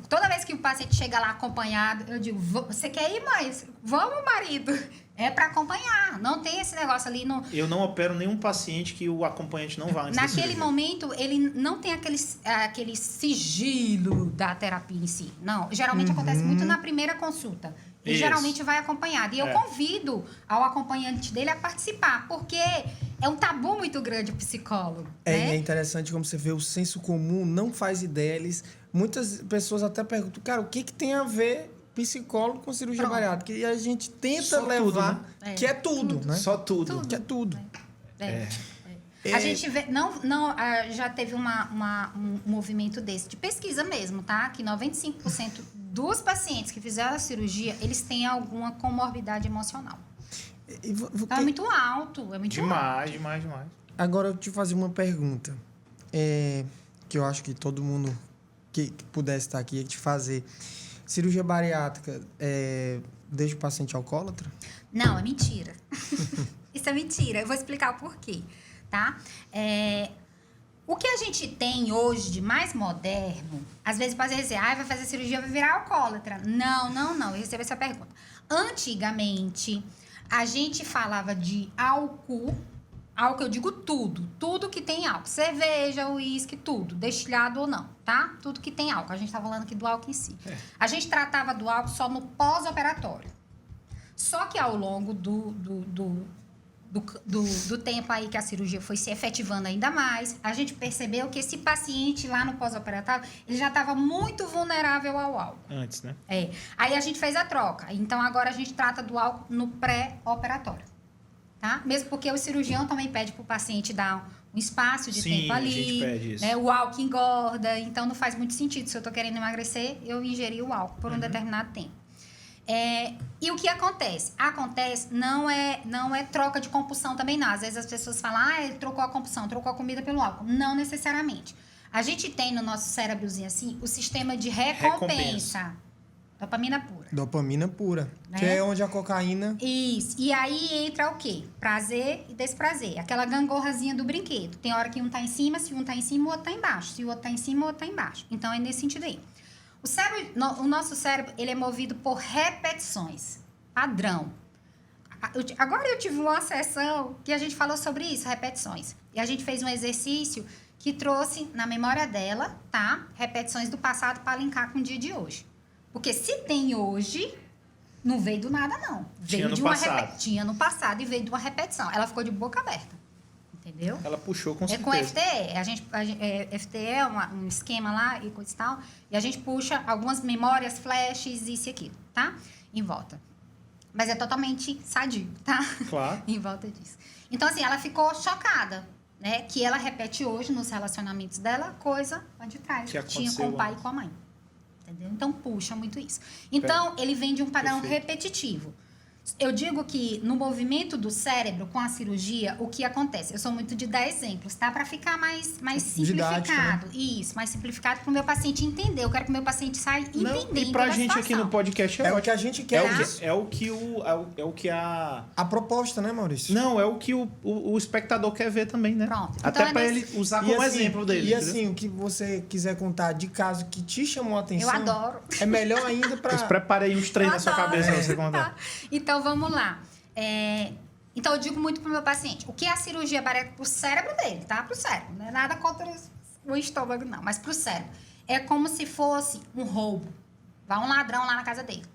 Speaker 3: Toda vez que o paciente chega lá acompanhado, eu digo, você quer ir, mãe? Vamos, marido. É para acompanhar. Não tem esse negócio ali no...
Speaker 1: Eu não opero nenhum paciente que o acompanhante não vá antes da
Speaker 3: Naquele
Speaker 1: cirurgia.
Speaker 3: momento, ele não tem aquele sigilo da terapia em si. Não. Geralmente acontece muito na primeira consulta. E
Speaker 1: Isso.
Speaker 3: geralmente vai acompanhado. E eu convido ao acompanhante dele a participar, porque é um tabu muito grande o psicólogo. Né?
Speaker 2: É interessante como você vê, o senso comum não faz ideia. Muitas pessoas até perguntam, cara, o que tem a ver psicólogo com cirurgia bariátrica? E a gente tenta
Speaker 1: Só
Speaker 2: levar
Speaker 1: tudo,
Speaker 3: né?
Speaker 2: que é tudo, né?
Speaker 1: Só tudo.
Speaker 2: Que é tudo.
Speaker 3: A gente vê, já teve um movimento desse, de pesquisa mesmo, tá? Que 95% dos pacientes que fizeram a cirurgia, eles têm alguma comorbidade emocional. Então é muito alto, é muito alto.
Speaker 1: Demais.
Speaker 2: Agora eu te fazer uma pergunta. Que eu acho que todo mundo que pudesse estar aqui ia te fazer. Cirurgia bariátrica deixa o paciente alcoólatra?
Speaker 3: Não, é mentira. Isso é mentira. Eu vou explicar o porquê, tá? O que a gente tem hoje de mais moderno, às vezes pode dizer, vai fazer cirurgia, vai virar alcoólatra. Não. Eu recebo essa pergunta. Antigamente, a gente falava de álcool, eu digo tudo que tem álcool. Cerveja, uísque, tudo, destilado ou não, tá? Tudo que tem álcool. A gente tá falando aqui do álcool em si. A gente tratava do álcool só no pós-operatório. Só que ao longo do tempo aí que a cirurgia foi se efetivando ainda mais, a gente percebeu que esse paciente lá no pós-operatório, ele já estava muito vulnerável ao álcool.
Speaker 1: Antes, né?
Speaker 3: Aí a gente fez a troca. Então, agora a gente trata do álcool no pré-operatório. Tá? Mesmo porque o cirurgião também pede para o paciente dar um espaço de tempo ali.
Speaker 1: A gente pede isso.
Speaker 3: Né? O álcool engorda, então não faz muito sentido. Se eu estou querendo emagrecer, eu ingerir o álcool por um determinado tempo. E o que acontece? Não é troca de compulsão também, não. Às vezes as pessoas falam, ele trocou a compulsão, trocou a comida pelo álcool. Não necessariamente. A gente tem no nosso cérebrozinho assim o sistema de recompensa.
Speaker 2: Dopamina pura.
Speaker 3: Né?
Speaker 2: Que é onde a cocaína...
Speaker 3: Isso. E aí entra o quê? Prazer e desprazer. Aquela gangorrazinha do brinquedo. Tem hora que um tá em cima, se um tá em cima, o outro tá embaixo. Se o outro tá em cima, o outro tá embaixo. Então, é nesse sentido aí. O nosso cérebro, ele é movido por repetições. Padrão. Agora eu tive uma sessão que a gente falou sobre isso, repetições. E a gente fez um exercício que trouxe na memória dela, tá? Repetições do passado para linkar com o dia de hoje. Porque se tem hoje, não veio do nada, não. Veio Tinha no passado e veio de uma repetição. Ela ficou de boca aberta. Entendeu?
Speaker 1: Ela puxou com certeza.
Speaker 3: Com FTE. FTE é um esquema lá e coisa e tal. E a gente puxa algumas memórias, flashes, isso e aquilo, tá? Em volta. Mas é totalmente sadio, tá?
Speaker 1: Claro.
Speaker 3: Em volta disso. Então, assim, ela ficou chocada, né? Que ela repete hoje nos relacionamentos dela coisa lá de trás. Que tinha com o pai e com a mãe. Entendeu? Então, puxa muito isso. Então, ele vem de um padrão repetitivo. Eu digo que no movimento do cérebro, com a cirurgia, o que acontece? Eu sou muito de dar exemplos, tá? Para ficar mais simplificado. Didático, né? Isso, mais simplificado para o meu paciente entender. Eu quero que o meu paciente saia entendendo.
Speaker 1: E pra gente aqui no podcast
Speaker 2: é o que a gente quer.
Speaker 1: É o que a
Speaker 2: proposta, né, Maurício?
Speaker 1: Não, é o que o espectador quer ver também, né?
Speaker 3: Pronto.
Speaker 1: Até então, para ele usar como exemplo dele.
Speaker 2: E assim, o que você quiser contar de caso que te chamou a atenção.
Speaker 3: Eu adoro.
Speaker 2: É melhor ainda para.
Speaker 1: Eu preparei uns treinos na sua cabeça pra você contar.
Speaker 3: Tá. Então, vamos lá. Então, eu digo muito pro meu paciente, o que é a cirurgia bariátrica pro cérebro dele, tá? Pro cérebro. Não é nada contra o estômago, não. Mas pro cérebro. É como se fosse um roubo. Vai um ladrão lá na casa dele.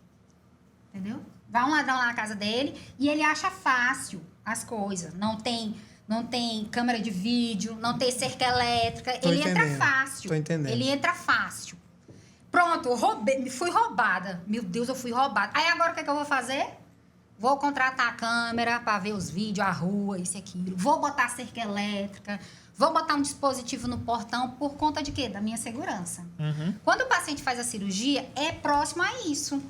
Speaker 3: Entendeu? Vai um ladrão lá na casa dele e ele acha fácil as coisas. Não tem câmera de vídeo, não tem cerca elétrica. Entra fácil.
Speaker 2: Tô entendendo.
Speaker 3: Ele entra fácil. Pronto, fui roubada. Meu Deus, eu fui roubada. Aí agora o que eu vou fazer? Vou contratar a câmera para ver os vídeos, a rua, isso e aquilo. Vou botar cerca elétrica. Vou botar um dispositivo no portão por conta de quê? Da minha segurança.
Speaker 1: Uhum.
Speaker 3: Quando o paciente faz a cirurgia, é próximo a isso.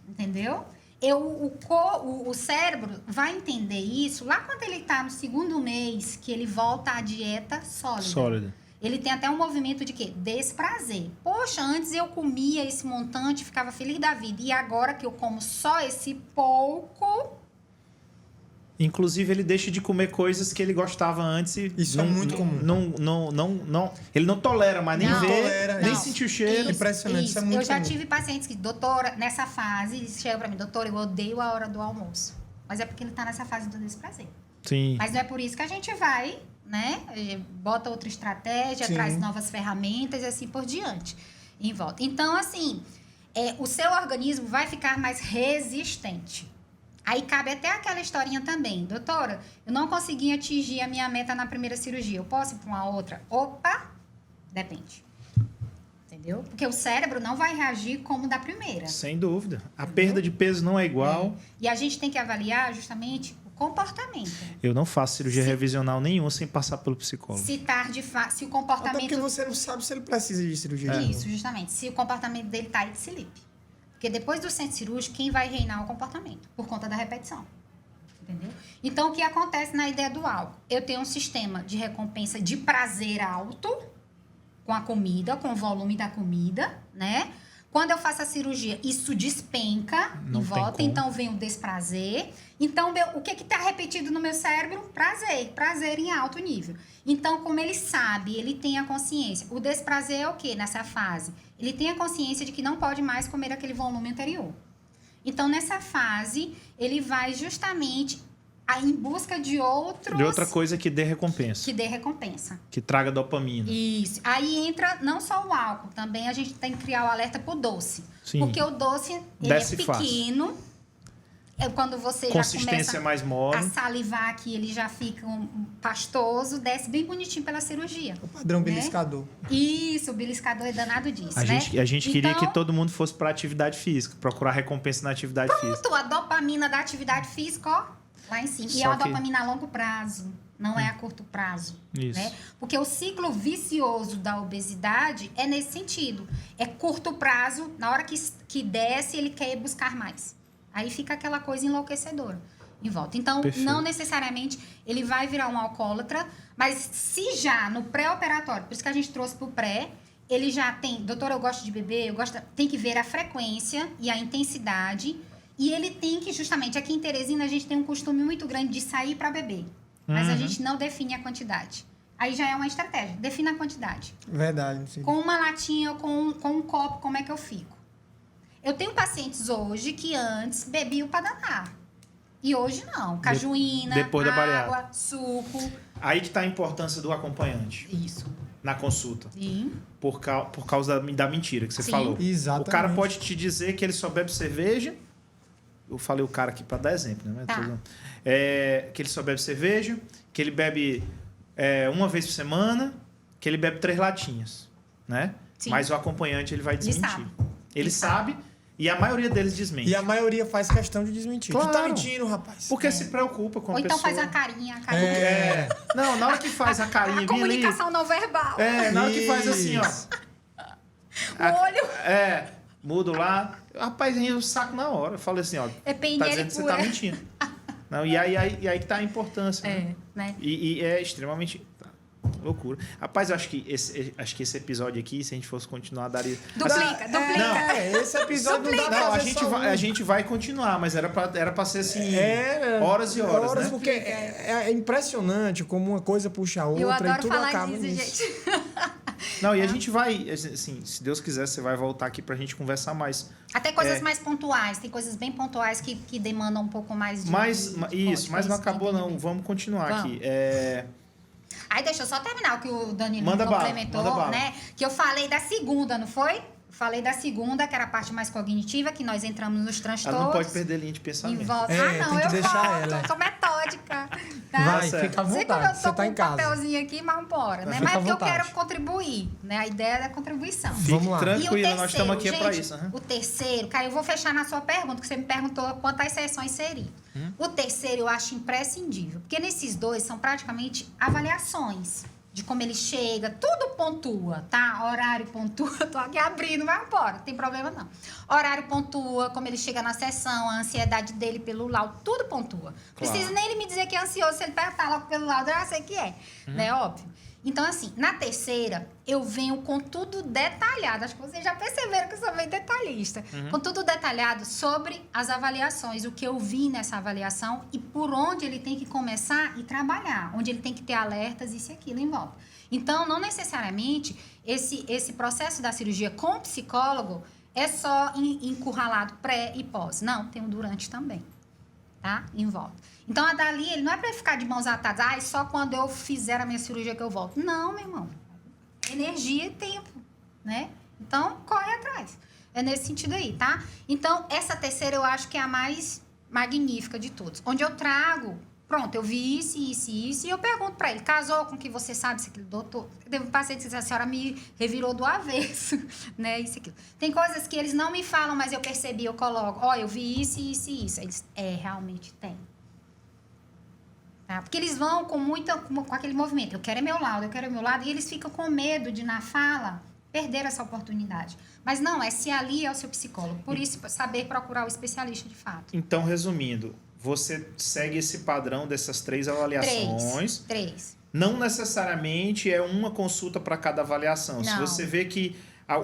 Speaker 3: Entendeu? O cérebro vai entender isso lá quando ele está no 2º mês, que ele volta à dieta sólida. Ele tem até um movimento de quê? Desprazer. Poxa, antes eu comia esse montante, ficava feliz da vida. E agora que eu como só esse pouco...
Speaker 1: Inclusive, ele deixa de comer coisas que ele gostava antes.
Speaker 2: Isso é muito comum.
Speaker 1: Ele não tolera mais, nem
Speaker 2: tolera,
Speaker 1: nem sentir o cheiro.
Speaker 2: Impressionante, isso é muito comum.
Speaker 3: Eu já tive pacientes que, doutora, nessa fase, chegam pra mim, doutora, eu odeio a hora do almoço. Mas é porque ele tá nessa fase do desprazer.
Speaker 1: Sim.
Speaker 3: Mas não é por isso que a gente vai... né? Bota outra estratégia, traz novas ferramentas e assim por diante. Em volta. Então, assim, o seu organismo vai ficar mais resistente. Aí cabe até aquela historinha também. Doutora, eu não consegui atingir a minha meta na primeira cirurgia. Eu posso ir para uma outra? Opa! Depende. Entendeu? Porque o cérebro não vai reagir como da primeira.
Speaker 1: Sem dúvida. A perda de peso não é igual.
Speaker 3: E a gente tem que avaliar justamente comportamento.
Speaker 1: Eu não faço cirurgia revisional nenhuma sem passar pelo psicólogo.
Speaker 3: Se o comportamento...
Speaker 2: Até porque você não sabe se ele precisa de cirurgia.
Speaker 3: Isso, justamente. Se o comportamento dele tá ipsilipe. Porque depois do centro cirúrgico, quem vai reinar é o comportamento? Por conta da repetição. Entendeu? Então, o que acontece na ideia do álcool? Eu tenho um sistema de recompensa de prazer alto com a comida, com o volume da comida, né? Quando eu faço a cirurgia, isso despenca
Speaker 1: Não
Speaker 3: em
Speaker 1: tem
Speaker 3: volta,
Speaker 1: como.
Speaker 3: então vem o desprazer. Então, o que está repetido no meu cérebro? Prazer em alto nível. Então, como ele sabe, ele tem a consciência. O desprazer é o quê nessa fase? Ele tem a consciência de que não pode mais comer aquele volume anterior. Então, nessa fase, ele vai justamente em busca de outros...
Speaker 1: De outra coisa que dê recompensa.
Speaker 3: Que dê recompensa.
Speaker 1: Que traga dopamina.
Speaker 3: Isso. Aí entra não só o álcool, também a gente tem que criar o alerta pro doce.
Speaker 1: Sim.
Speaker 3: Porque o doce, ele
Speaker 1: Desce
Speaker 3: é pequeno. É quando você já
Speaker 1: Consistência
Speaker 3: começa
Speaker 1: mais mole.
Speaker 3: a salivar aqui, ele já fica pastoso, desce bem bonitinho pela cirurgia.
Speaker 2: O padrão
Speaker 3: né?
Speaker 2: beliscador.
Speaker 3: Isso, o beliscador é danado disso,
Speaker 1: A
Speaker 3: né?
Speaker 1: gente queria
Speaker 3: Então,
Speaker 1: que todo mundo fosse para atividade física, procurar recompensa na atividade física.
Speaker 3: pronto, a dopamina da atividade física, ó, lá em cima. E
Speaker 1: Só
Speaker 3: é uma
Speaker 1: que-
Speaker 3: dopamina a longo prazo, não é a curto prazo.
Speaker 1: Isso.
Speaker 3: Né? Porque o ciclo vicioso da obesidade é nesse sentido. É curto prazo, na hora que desce, ele quer ir buscar mais. Aí fica aquela coisa enlouquecedora em volta. Então,
Speaker 1: Perfeito.
Speaker 3: não necessariamente ele vai virar um alcoólatra, mas se já no pré-operatório, por isso que a gente trouxe para o pré, ele já tem, doutor, eu gosto de beber, tem que ver a frequência e a intensidade. E ele tem que, justamente, aqui em Teresina, a gente tem um costume muito grande de sair para beber. Mas a gente não define a quantidade. Aí já é uma estratégia. Defina a quantidade.
Speaker 2: Verdade. Sim.
Speaker 3: Com uma latinha ou com um copo, como é que eu fico? Eu tenho pacientes hoje que antes bebiam para danar. E hoje não. Cajuína,
Speaker 1: depois da
Speaker 3: água,
Speaker 1: bariátrica.
Speaker 3: suco.
Speaker 1: Aí que está a importância do acompanhante
Speaker 3: Isso.
Speaker 1: na consulta.
Speaker 3: Sim.
Speaker 1: Por causa da mentira que você
Speaker 3: Sim.
Speaker 1: falou.
Speaker 2: Exatamente.
Speaker 1: O cara pode te dizer que ele só bebe cerveja. Eu falei o cara aqui para dar exemplo, né?
Speaker 3: Tá.
Speaker 1: Que ele só bebe cerveja, que ele bebe uma vez por semana, que ele bebe 3 latinhas, né?
Speaker 3: Sim.
Speaker 1: Mas o acompanhante ele vai desmentir.
Speaker 3: sabe.
Speaker 1: Ele sabe e a maioria deles desmente.
Speaker 2: E a maioria faz questão de desmentir. Tu tá
Speaker 1: Claro.
Speaker 2: mentindo, rapaz.
Speaker 1: Porque se preocupa com a
Speaker 3: Ou então
Speaker 1: pessoa.
Speaker 3: faz a carinha.
Speaker 1: Não, na hora que faz a carinha
Speaker 3: A
Speaker 1: bem ali,
Speaker 3: comunicação não verbal.
Speaker 1: na hora que faz assim, ó.
Speaker 2: Isso.
Speaker 3: O olho
Speaker 1: Mudo lá. Rapaz, enche o saco na hora. Eu falei assim, ó.
Speaker 3: é
Speaker 1: Tá
Speaker 3: PNL
Speaker 1: dizendo que você
Speaker 3: pura.
Speaker 1: tá mentindo. Não, e aí que tá a importância, né?
Speaker 3: né?
Speaker 1: E é extremamente loucura. Rapaz, eu acho que esse episódio aqui, se a gente fosse continuar, daria...
Speaker 3: Duplica.
Speaker 2: Esse episódio não dá pra
Speaker 1: Não,
Speaker 2: fazer só um.
Speaker 1: a gente vai continuar, mas era pra ser assim,
Speaker 2: É,
Speaker 1: horas e horas, né?
Speaker 2: Porque é impressionante como uma coisa puxa a outra
Speaker 3: Eu
Speaker 2: e
Speaker 3: adoro
Speaker 2: tudo
Speaker 3: falar
Speaker 2: acaba
Speaker 3: disso,
Speaker 2: nisso.
Speaker 3: gente.
Speaker 1: Não, e a gente vai, assim, se Deus quiser, você vai voltar aqui pra gente conversar mais.
Speaker 3: Até coisas mais pontuais. Tem coisas bem pontuais que demandam um pouco mais de...
Speaker 1: Mas
Speaker 3: de
Speaker 1: mas não
Speaker 3: de
Speaker 1: acabou não.
Speaker 3: entendimento.
Speaker 1: Vamos continuar
Speaker 3: Vamos.
Speaker 1: aqui.
Speaker 3: Aí deixa eu só terminar o que o Danilo
Speaker 1: Manda bala,
Speaker 3: complementou,
Speaker 1: manda bala.
Speaker 3: né? Que eu falei da segunda, não foi? Falei da segunda, que era a parte mais cognitiva, que nós entramos nos transtornos.
Speaker 1: Ela não pode perder linha de
Speaker 3: Em
Speaker 1: pensamento.
Speaker 3: volta.
Speaker 2: É,
Speaker 3: não,
Speaker 2: tem que
Speaker 3: eu
Speaker 2: deixar
Speaker 3: volto,
Speaker 2: ela.
Speaker 3: eu sou metódica. Tá?
Speaker 2: Vai,
Speaker 1: certo.
Speaker 2: fica à
Speaker 3: Sei como eu
Speaker 2: vontade.
Speaker 3: tô
Speaker 2: Você
Speaker 3: com
Speaker 2: tá em
Speaker 3: um
Speaker 2: casa.
Speaker 3: papelzinho aqui, mas vambora, né?
Speaker 2: Fica
Speaker 3: Mas
Speaker 2: à
Speaker 3: é porque eu
Speaker 2: vontade.
Speaker 3: quero contribuir, né? A ideia é da contribuição.
Speaker 1: Fique
Speaker 2: Vamos lá.
Speaker 1: tranquila,
Speaker 3: E o
Speaker 1: nós estamos aqui
Speaker 3: terceiro,
Speaker 1: pra
Speaker 3: gente,
Speaker 1: isso. Aham.
Speaker 3: O terceiro, Caio, eu vou fechar na sua pergunta, que você me perguntou quantas sessões seriam. O terceiro eu acho imprescindível, porque nesses dois são praticamente avaliações de como ele chega, tudo pontua, tá? Horário pontua, tô aqui abrindo, vai embora, não tem problema não. Horário pontua, como ele chega na sessão, a ansiedade dele pelo laudo, tudo pontua.
Speaker 1: Claro.
Speaker 3: Precisa nem ele me dizer que é ansioso, se ele perguntar logo pelo laudo, eu já sei que é, né? Óbvio. Então, assim, na terceira, eu venho com tudo detalhado. Acho que vocês já perceberam que eu sou bem detalhista. Com tudo detalhado sobre as avaliações, o que eu vi nessa avaliação e por onde ele tem que começar e trabalhar, onde ele tem que ter alertas, isso e aquilo em volta. Então, não necessariamente esse processo da cirurgia com o psicólogo é só encurralado pré e pós. Não, tem o durante também, tá? Em volta. Então, a dali, ele não é para ficar de mãos atadas. Só quando eu fizer a minha cirurgia que eu volto. Não, meu irmão. Energia e tempo, né? Então, corre atrás. É nesse sentido aí, tá? Então, essa terceira eu acho que é a mais magnífica de todos. Onde eu trago, pronto, eu vi isso, e eu pergunto para ele, casou com o que você sabe, isso, aquilo, doutor? Teve um paciente que disse, a senhora me revirou do avesso, né? Isso, aquilo. Tem coisas que eles não me falam, mas eu percebi, eu coloco, eu vi isso. Eles, realmente tem. Tá? Porque eles vão com aquele movimento, eu quero meu lado, e eles ficam com medo de, na fala, perder essa oportunidade. Mas não, se ali é o seu psicólogo. Por isso, saber procurar o especialista de fato.
Speaker 1: Então, resumindo, você segue esse padrão dessas 3 avaliações.
Speaker 3: 3.
Speaker 1: Não necessariamente é uma consulta para cada avaliação. Se
Speaker 3: Não.
Speaker 1: você vê que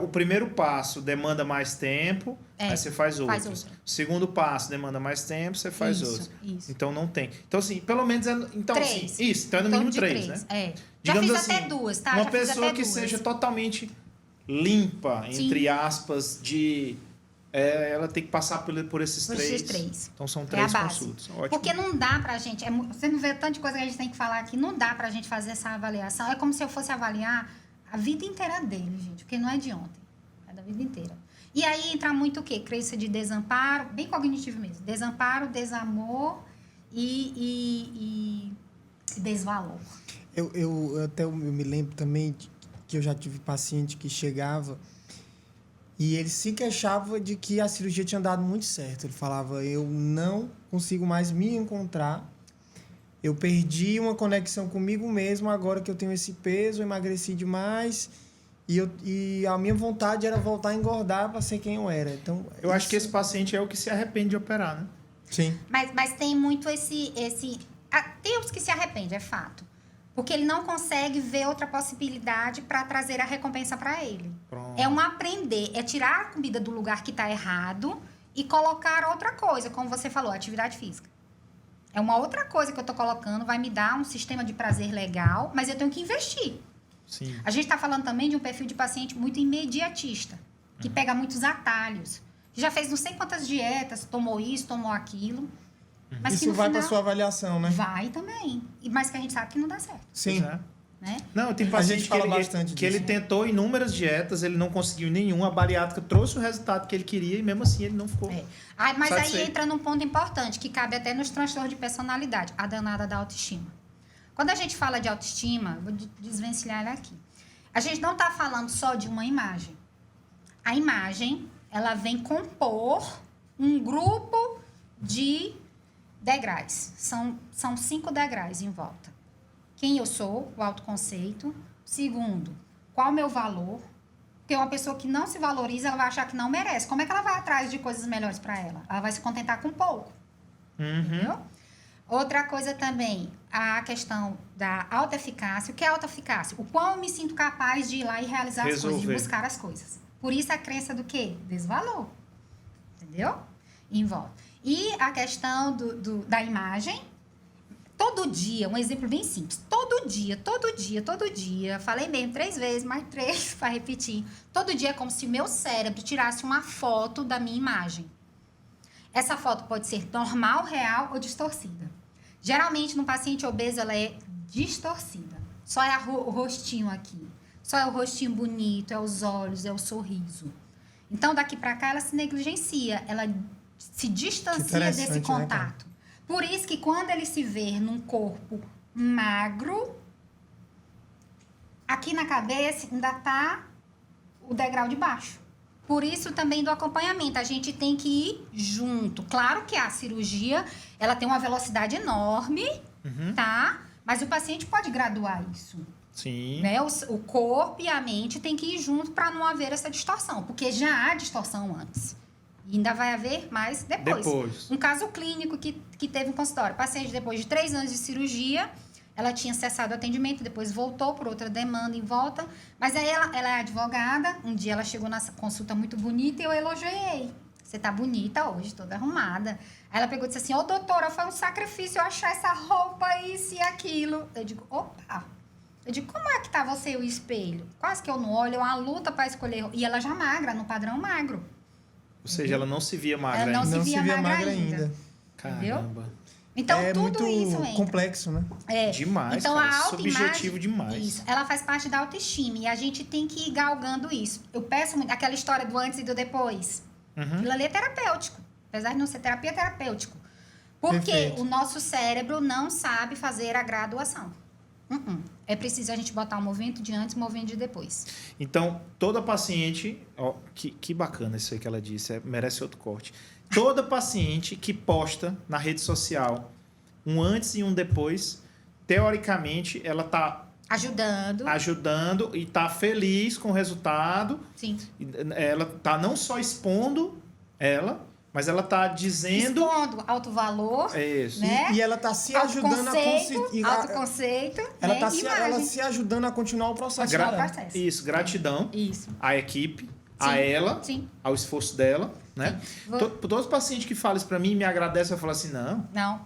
Speaker 1: o primeiro passo demanda mais tempo, aí você faz outros.
Speaker 3: outra.
Speaker 1: O segundo passo demanda mais tempo, você faz outros.
Speaker 3: Isso.
Speaker 1: Então não tem. Então, assim, pelo menos então,
Speaker 3: 3.
Speaker 1: assim, isso, então é no mínimo 3, né?
Speaker 3: É.
Speaker 1: Digamos
Speaker 3: Já fiz
Speaker 1: assim,
Speaker 3: até 2, tá?
Speaker 1: Uma
Speaker 3: Já fiz
Speaker 1: pessoa
Speaker 3: até
Speaker 1: que
Speaker 3: 2.
Speaker 1: seja totalmente limpa,
Speaker 3: Sim.
Speaker 1: entre aspas, de. Ela tem que passar por esses
Speaker 3: Por
Speaker 1: 3.
Speaker 3: esses 3.
Speaker 1: Então são
Speaker 3: É a
Speaker 1: 3
Speaker 3: base.
Speaker 1: consultas. Ótimo.
Speaker 3: Porque não dá pra gente... você não vê tanto de coisa que a gente tem que falar aqui. Não dá pra gente fazer essa avaliação. É como se eu fosse avaliar a vida inteira dele, gente. Porque não é de ontem. É da vida inteira. E aí entra muito o quê? Crença de desamparo. Bem cognitivo mesmo. Desamparo, desamor e desvalor.
Speaker 2: Eu me lembro também que eu já tive paciente que chegava e ele se queixava de que a cirurgia tinha dado muito certo. Ele falava, eu não consigo mais me encontrar, eu perdi uma conexão comigo mesmo agora que eu tenho esse peso, eu emagreci demais e a minha vontade era voltar a engordar para ser quem eu era. Então,
Speaker 1: Eu acho que esse paciente é o que se arrepende de operar, né?
Speaker 2: Sim.
Speaker 3: Mas tem muito esse... tem os que se arrependem, é fato. Porque ele não consegue ver outra possibilidade para trazer a recompensa para ele.
Speaker 1: Pronto.
Speaker 3: É um aprender, é tirar a comida do lugar que está errado e colocar outra coisa, como você falou, atividade física. É uma outra coisa que eu estou colocando, vai me dar um sistema de prazer legal, mas eu tenho que investir.
Speaker 1: Sim.
Speaker 3: A gente está falando também de um perfil de paciente muito imediatista, que pega muitos atalhos. Já fez não sei quantas dietas, tomou isso, tomou aquilo. Mas que
Speaker 2: Isso
Speaker 3: no
Speaker 2: vai
Speaker 3: final,
Speaker 2: para sua avaliação, né?
Speaker 3: vai também. Mas que a gente sabe que não dá certo,
Speaker 2: Sim.
Speaker 1: Pois é.
Speaker 3: né?
Speaker 1: Não, tem
Speaker 2: A
Speaker 1: paciente
Speaker 2: gente fala bastante
Speaker 1: que ele
Speaker 2: disso.
Speaker 1: tentou inúmeras dietas, ele não conseguiu nenhuma, a bariátrica trouxe o resultado que ele queria e mesmo assim ele não ficou.
Speaker 3: É. Mas aí
Speaker 1: satisfeito.
Speaker 3: entra num ponto importante, que cabe até nos transtornos de personalidade, a danada da autoestima. Quando a gente fala de autoestima, vou desvencilhar ela aqui. A gente não está falando só de uma imagem. A imagem, ela vem compor um grupo de degraus. São 5 degraus em volta. Quem eu sou, o autoconceito. Segundo, qual o meu valor? Porque uma pessoa que não se valoriza, ela vai achar que não merece. Como é que ela vai atrás de coisas melhores para ela? Ela vai se contentar com pouco. Entendeu? Outra coisa também, a questão da autoeficácia. O que é autoeficácia? O quão eu me sinto capaz de ir lá e realizar as coisas, de buscar as coisas. Por isso a crença do quê? Desvalor. Entendeu? Em volta. E a questão da imagem. Todo dia, um exemplo bem simples. Todo dia. Falei mesmo 3 vezes, mais 3 para repetir. Todo dia é como se meu cérebro tirasse uma foto da minha imagem. Essa foto pode ser normal, real ou distorcida. Geralmente, no paciente obeso, ela é distorcida. Só é o rostinho aqui. Só é o rostinho bonito, é os olhos, é o sorriso. Então, daqui para cá, ela se negligencia. Ela se distancia desse contato. Né, por isso que quando ele se vê num corpo magro, aqui na cabeça ainda tá o degrau de baixo. Por isso também do acompanhamento, a gente tem que ir junto. Claro que a cirurgia, ela tem uma velocidade enorme, tá? Mas o paciente pode graduar isso.
Speaker 1: Sim.
Speaker 3: Né? O corpo e a mente tem que ir junto para não haver essa distorção, porque já há distorção antes. E ainda vai haver mais depois. Um caso clínico que teve um consultório. Paciente, depois de 3 anos de cirurgia, ela tinha cessado o atendimento, depois voltou por outra demanda em volta. Mas aí ela é advogada. Um dia ela chegou na consulta muito bonita e eu elogiei. Você tá bonita hoje, toda arrumada. Aí ela pegou e disse assim, doutora, foi um sacrifício eu achar essa roupa, isso e aquilo. Eu digo, opa. Eu digo, como é que tá você e o espelho? Quase que eu não olho, é uma luta para escolher. E ela já magra, no padrão magro.
Speaker 1: Ou seja, ela não se via magra
Speaker 3: Ela não
Speaker 1: ainda.
Speaker 3: se via magra ainda.
Speaker 1: Caramba.
Speaker 3: Então,
Speaker 2: é
Speaker 3: tudo
Speaker 2: muito
Speaker 3: isso entra.
Speaker 2: complexo, né?
Speaker 3: É.
Speaker 1: Demais,
Speaker 3: então,
Speaker 1: cara.
Speaker 3: a autoimagem,
Speaker 1: Subjetivo demais.
Speaker 3: Isso, ela faz parte da autoestima. E a gente tem que ir galgando isso. Eu peço muito, aquela história do antes e do depois. Aquilo ali é terapêutico. Apesar de não ser terapia, é terapêutico. Porque
Speaker 2: Perfeito.
Speaker 3: o nosso cérebro não sabe fazer a graduação. É preciso a gente botar o movimento de antes e o movimento de depois.
Speaker 1: Então, toda paciente... Ó, que bacana isso aí que ela disse. Merece outro corte. Toda paciente que posta na rede social um antes e um depois, teoricamente, ela está ajudando e está feliz com o resultado.
Speaker 3: Sim.
Speaker 1: Ela está não só expondo ela, Mas ela tá dizendo...
Speaker 3: Expondo alto valor,
Speaker 1: Isso.
Speaker 3: né?
Speaker 2: E ela tá se ajudando
Speaker 3: autoconceito,
Speaker 2: ela
Speaker 3: né?
Speaker 2: tá ela
Speaker 3: Imagem.
Speaker 2: se ajudando a continuar o processo.
Speaker 3: Continuar o
Speaker 2: dela.
Speaker 3: processo.
Speaker 1: Isso, gratidão
Speaker 3: Isso.
Speaker 1: à equipe, a
Speaker 3: Sim,
Speaker 1: ela,
Speaker 3: sim.
Speaker 1: ao esforço dela, né?
Speaker 3: Sim. Vou-
Speaker 1: Todos os pacientes que falam isso pra mim e me agradecem, eu falo assim, não,
Speaker 3: Não.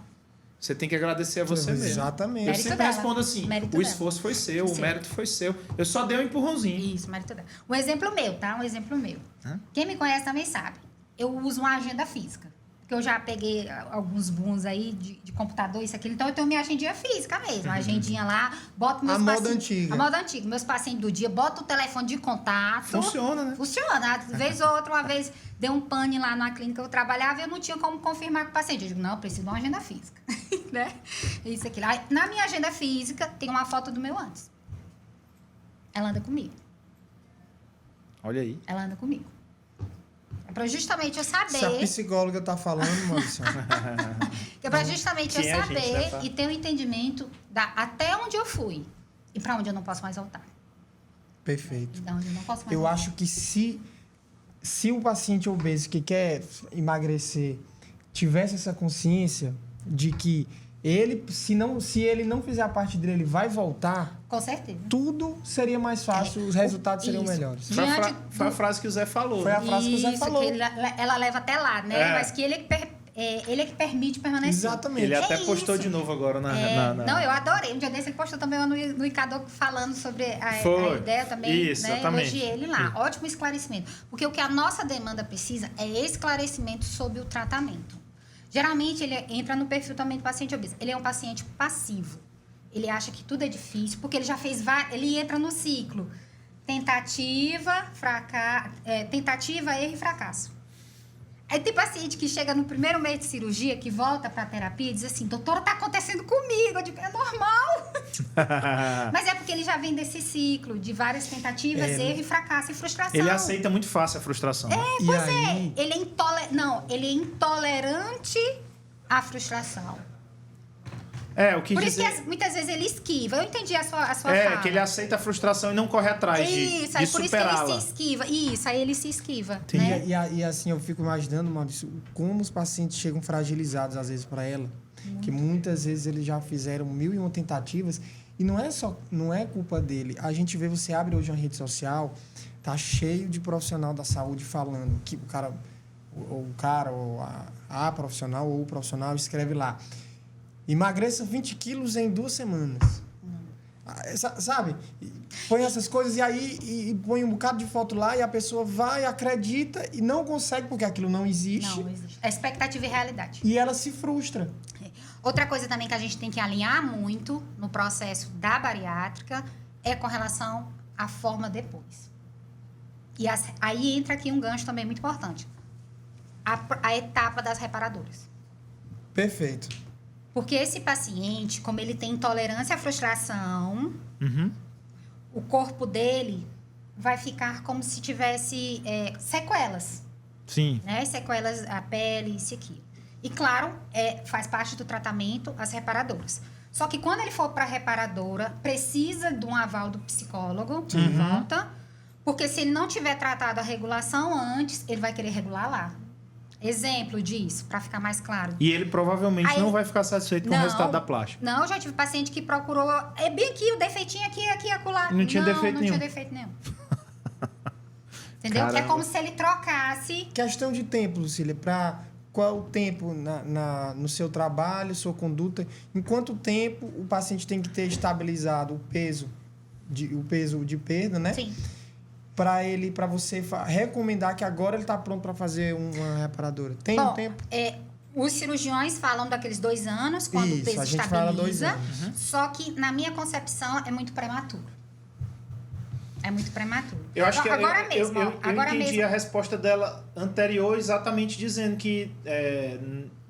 Speaker 1: você tem que agradecer a você mesmo.
Speaker 2: Exatamente.
Speaker 1: Eu
Speaker 3: Mérito
Speaker 1: sempre
Speaker 3: dela.
Speaker 1: respondo assim,
Speaker 3: Mérito
Speaker 1: o
Speaker 3: dela.
Speaker 1: esforço foi seu, o
Speaker 3: Sim.
Speaker 1: mérito foi seu. Eu só dei um empurrãozinho.
Speaker 3: Isso, mérito dela. Um exemplo meu, tá? Um exemplo meu.
Speaker 1: Hã?
Speaker 3: Quem me conhece também sabe. Eu uso uma agenda física. Porque eu já peguei alguns booms aí de computador, isso, aquilo. Então, eu tenho minha agendinha física mesmo. Uma agendinha lá, boto meus
Speaker 2: A moda
Speaker 3: pacientes...
Speaker 2: antiga.
Speaker 3: A moda antiga. Meus pacientes do dia, boto o telefone de contato.
Speaker 1: Funciona, né?
Speaker 3: Funciona. Às vezes ou outra, uma vez, deu um pane lá na clínica que eu trabalhava e eu não tinha como confirmar com o paciente. Eu digo, não, eu preciso de uma agenda física. Né? Isso aqui. Aí, na minha agenda física, tem uma foto do meu antes. Ela anda comigo.
Speaker 1: Olha aí.
Speaker 3: Ela anda comigo. É pra justamente eu saber.
Speaker 2: Se a psicóloga tá falando, Maurício.
Speaker 3: É pra justamente eu
Speaker 1: Quem é a gente,
Speaker 3: saber
Speaker 1: né, tá?
Speaker 3: e ter um entendimento até onde eu fui e pra onde eu não posso mais voltar.
Speaker 2: Perfeito.
Speaker 3: E da onde eu não posso mais
Speaker 2: Eu
Speaker 3: voltar.
Speaker 2: acho que se o paciente obeso que quer emagrecer tivesse essa consciência de que ele, se ele não fizer a parte dele, ele vai voltar,
Speaker 3: Com certeza.
Speaker 2: tudo seria mais fácil, os resultados seriam
Speaker 3: Isso.
Speaker 2: melhores.
Speaker 3: Diante
Speaker 1: Foi a
Speaker 3: do-
Speaker 1: frase que o Zé falou.
Speaker 2: Foi a
Speaker 1: né?
Speaker 2: frase que o Zé falou.
Speaker 3: ela leva até lá, né?
Speaker 1: É.
Speaker 3: Mas que ele é que permite permanecer.
Speaker 2: Exatamente.
Speaker 1: Ele até
Speaker 3: É
Speaker 1: postou
Speaker 3: isso.
Speaker 1: de novo agora na...
Speaker 3: É,
Speaker 1: na-
Speaker 3: Não, eu adorei. Um dia desse ele postou também no Icador falando sobre a
Speaker 1: Foi.
Speaker 3: ideia também.
Speaker 1: Isso,
Speaker 3: né?
Speaker 1: exatamente.
Speaker 3: Elogiei ele lá. Ótimo esclarecimento. Porque o que a nossa demanda precisa é esclarecimento sobre o tratamento. Geralmente ele entra no perfil também do paciente obeso. Ele é um paciente passivo. Ele acha que tudo é difícil, porque ele já fez ele entra no ciclo. Tentativa, erro e fracasso. Aí tem paciente que chega no primeiro mês de cirurgia, que volta pra terapia e diz assim, doutora, tá acontecendo comigo. Eu digo, é normal. Mas é porque ele já vem desse ciclo de várias tentativas, erro e fracasso e frustração.
Speaker 1: Ele aceita muito fácil a frustração.
Speaker 2: E aí,
Speaker 3: Ele é intolerante à frustração.
Speaker 1: O que
Speaker 3: Por
Speaker 1: dizer...
Speaker 3: isso que muitas vezes ele esquiva. Eu entendi a sua fala.
Speaker 1: que ele aceita a frustração e não corre atrás
Speaker 3: Isso,
Speaker 1: de
Speaker 3: aí por isso que ele
Speaker 1: superá-la.
Speaker 3: se esquiva. Isso, aí ele se esquiva.
Speaker 2: e,
Speaker 3: Né?
Speaker 2: e assim, eu fico imaginando, Maurício, como os pacientes chegam fragilizados, às vezes, para ela. Que muitas vezes eles já fizeram 1001 tentativas. E não é culpa dele. A gente vê, você abre hoje uma rede social, tá cheio de profissional da saúde falando que o cara ou a profissional ou o profissional escreve lá: emagreça 20 quilos em 2 semanas. Sabe? Põe essas coisas e aí e põe um bocado de foto lá e a pessoa vai, acredita e não consegue porque aquilo não existe.
Speaker 3: Não existe. É expectativa e realidade.
Speaker 2: E ela se frustra.
Speaker 3: Outra coisa também que a gente tem que alinhar muito no processo da bariátrica é com relação à forma depois. E aí entra aqui um gancho também muito importante. A etapa das reparadoras.
Speaker 2: Perfeito.
Speaker 3: Porque esse paciente, como ele tem intolerância à frustração,
Speaker 1: Uhum.
Speaker 3: o corpo dele vai ficar como se tivesse sequelas.
Speaker 1: Sim.
Speaker 3: Né? Sequelas, a pele, isso aqui. E, claro, faz parte do tratamento as reparadoras. Só que quando ele for para a reparadora, precisa de um aval do psicólogo de volta, porque se ele não tiver tratado a regulação antes, ele vai querer regular lá. Exemplo disso, para ficar mais claro.
Speaker 1: E ele provavelmente
Speaker 3: Aí-
Speaker 1: não vai ficar satisfeito com o
Speaker 3: Não.
Speaker 1: resultado da plástica.
Speaker 3: Não, eu já tive paciente que procurou. É bem aqui, o defeitinho aqui, acolá.
Speaker 1: Não tinha defeito
Speaker 3: não
Speaker 1: nenhum.
Speaker 3: tinha defeito nenhum. Entendeu? Que é
Speaker 1: Caramba.
Speaker 3: como se ele trocasse.
Speaker 2: Questão de tempo, Lucília, para qual o tempo no seu trabalho, sua conduta, em quanto tempo o paciente tem que ter estabilizado o peso de perda, né?
Speaker 3: Sim.
Speaker 2: Para você recomendar que agora ele está pronto para fazer uma reparadora. Tem um
Speaker 3: Bom,
Speaker 2: tempo?
Speaker 3: Os cirurgiões falam daqueles 2 anos, quando
Speaker 2: Isso,
Speaker 3: o peso
Speaker 2: a gente fala 2
Speaker 3: estabiliza.
Speaker 2: anos.
Speaker 3: Só que, na minha concepção, é muito prematuro. É muito prematuro.
Speaker 1: Eu acho que
Speaker 3: agora mesmo.
Speaker 1: eu
Speaker 3: agora
Speaker 1: entendi
Speaker 3: mesmo.
Speaker 1: a resposta dela anterior exatamente dizendo que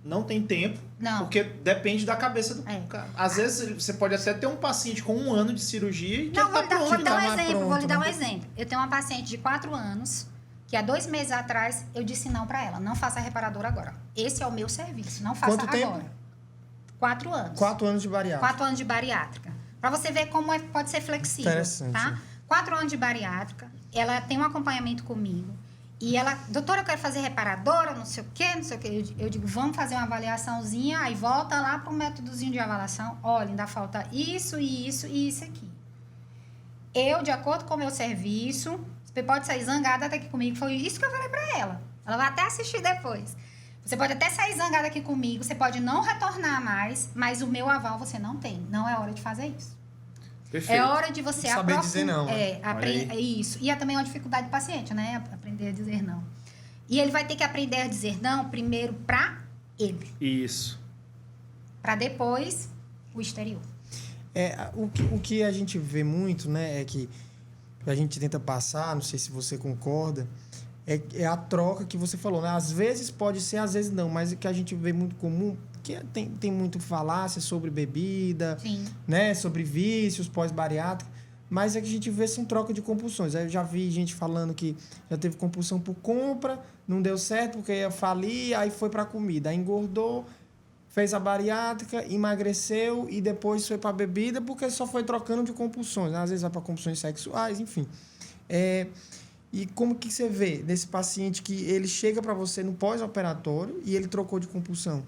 Speaker 1: não tem tempo,
Speaker 3: Não.
Speaker 1: porque depende da cabeça do
Speaker 3: É.
Speaker 1: cara. Às vezes você pode até ter um paciente com 1 ano de cirurgia e que
Speaker 3: Não,
Speaker 1: ele tá
Speaker 3: vou
Speaker 1: pronto.
Speaker 3: lhe dar um
Speaker 2: tá
Speaker 3: exemplo.
Speaker 2: pronto,
Speaker 3: Vou lhe dar um
Speaker 2: né?
Speaker 3: exemplo. Eu tenho uma paciente de 4 anos que há 2 meses atrás eu disse não para ela. Não faça a reparadora agora. Esse é o meu serviço. Não faça
Speaker 2: Quanto tempo?
Speaker 3: agora. 4 anos.
Speaker 2: 4 anos de bariátrica.
Speaker 3: 4 anos de bariátrica. Para você ver como pode ser flexível.
Speaker 2: Interessante.
Speaker 3: Tá? 4 anos de bariátrica. Ela tem um acompanhamento comigo. E ela, doutora, eu quero fazer reparadora, não sei o quê, não sei o quê. Eu digo, vamos fazer uma avaliaçãozinha, aí volta lá para o métodozinho de avaliação. Olha, ainda falta isso, isso e isso aqui. Eu, de acordo com o meu serviço, você pode sair zangada até aqui comigo, foi isso que eu falei para ela. Ela vai até assistir depois. Você pode até sair zangada aqui comigo, você pode não retornar mais, mas o meu aval você não tem. Não é hora de fazer isso.
Speaker 1: Perfeito.
Speaker 3: É hora de você
Speaker 2: saber dizer não.
Speaker 3: Isso. E é também uma dificuldade do paciente, né? Aprender a dizer não. E ele vai ter que aprender a dizer não primeiro para ele.
Speaker 1: Isso.
Speaker 3: Para depois o exterior.
Speaker 2: O que a gente vê muito, né, é que a gente tenta passar, não sei se você concorda, é a troca que você falou, né? Às vezes pode ser, às vezes não, mas o que a gente vê muito comum, que tem muito falácia sobre bebida,
Speaker 3: Sim.
Speaker 2: né? Sobre vícios pós-bariátrica, mas é que a gente vê são troca de compulsões. Aí eu já vi gente falando que já teve compulsão por compra, não deu certo porque ia falir, aí foi para comida, aí engordou, fez a bariátrica, emagreceu e depois foi para bebida porque só foi trocando de compulsões, né? Às vezes vai para compulsões sexuais, enfim. E como que você vê desse paciente que ele chega para você no pós-operatório e ele trocou de compulsão?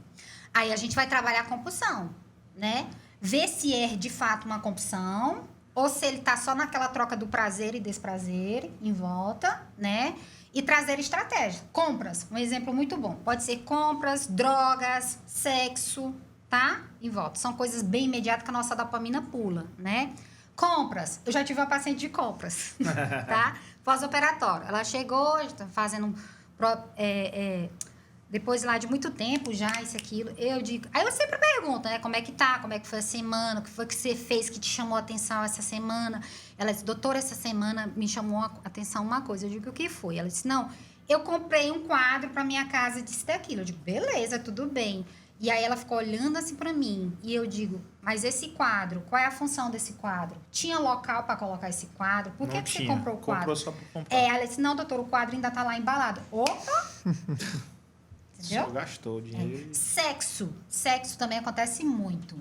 Speaker 3: Aí a gente vai trabalhar a compulsão, né? Ver se é de fato uma compulsão ou se ele tá só naquela troca do prazer e desprazer em volta, né? E trazer estratégia. Compras, um exemplo muito bom. Pode ser compras, drogas, sexo, tá? Em volta. São coisas bem imediatas que a nossa dopamina pula, né? Compras. Eu já tive uma paciente de compras, tá? Pós-operatório. Ela chegou, está fazendo... depois lá de muito tempo já, isso, aquilo. Eu digo... Aí eu sempre pergunto, né? Como é que tá? Como é que foi a semana? O que foi que você fez que te chamou a atenção essa semana? Ela disse, doutora, essa semana me chamou a atenção uma coisa. Eu digo, o que foi? Ela disse, não, eu comprei um quadro para minha casa e disse daquilo. Eu digo, beleza, tudo bem. E aí ela ficou olhando assim para mim. E eu digo, mas esse quadro, qual é a função desse quadro? Tinha local para colocar esse quadro? Por que você comprou o quadro?
Speaker 1: Comprou só por comprar.
Speaker 3: Ela disse, não, doutor, o quadro ainda tá lá embalado. Opa! Entendeu?
Speaker 1: Só gastou o dinheiro.
Speaker 3: Sexo também acontece muito.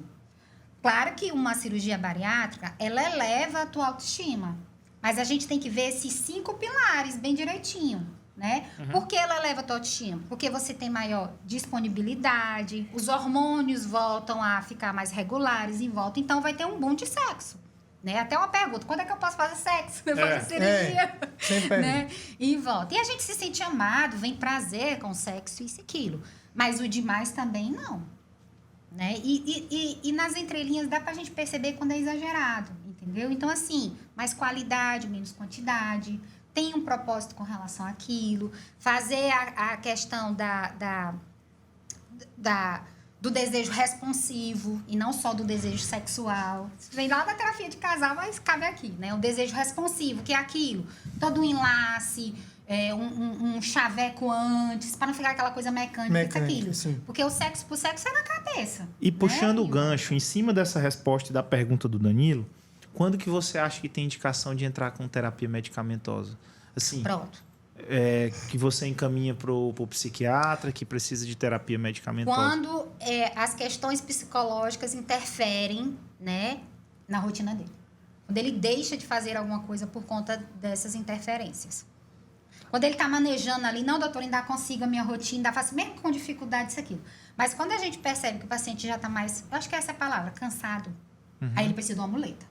Speaker 3: Claro que uma cirurgia bariátrica, ela eleva a tua autoestima. Mas a gente tem que ver esses 5 pilares bem direitinho, né? Por que ela eleva a tua autoestima? Porque você tem maior disponibilidade, os hormônios voltam a ficar mais regulares em volta, então vai ter um boom de sexo. Né? Até uma pergunta, quando é que eu posso fazer sexo? Depois da cirurgia.
Speaker 2: Sempre
Speaker 3: né? E volta. E a gente se sente amado, vem prazer com o sexo, isso e aquilo. Mas o demais também não. Né? E nas entrelinhas dá pra gente perceber quando é exagerado, entendeu? Então, assim, mais qualidade, menos quantidade, tem um propósito com relação àquilo, fazer a questão do desejo responsivo e não só do desejo sexual. Vem lá da terapia de casal, mas cabe aqui, né? O desejo responsivo, que é aquilo, todo um enlace, um chaveco antes, para não ficar aquela coisa mecânica isso, aquilo.
Speaker 2: Sim.
Speaker 3: Porque o sexo por sexo é na cabeça.
Speaker 1: E puxando
Speaker 3: né?
Speaker 1: o gancho, em cima dessa resposta e da pergunta do Danilo, quando que você acha que tem indicação de entrar com terapia medicamentosa? Assim,
Speaker 3: Pronto.
Speaker 1: Que você encaminha para o psiquiatra que precisa de terapia medicamentosa?
Speaker 3: Quando as questões psicológicas interferem, né, na rotina dele. Quando ele deixa de fazer alguma coisa por conta dessas interferências. Quando ele está manejando ali, não, doutor, ainda consigo a minha rotina, ainda faço mesmo com dificuldade isso, aquilo. Mas quando a gente percebe que o paciente já está mais, eu acho que essa é a palavra, cansado, aí ele precisa de uma muleta.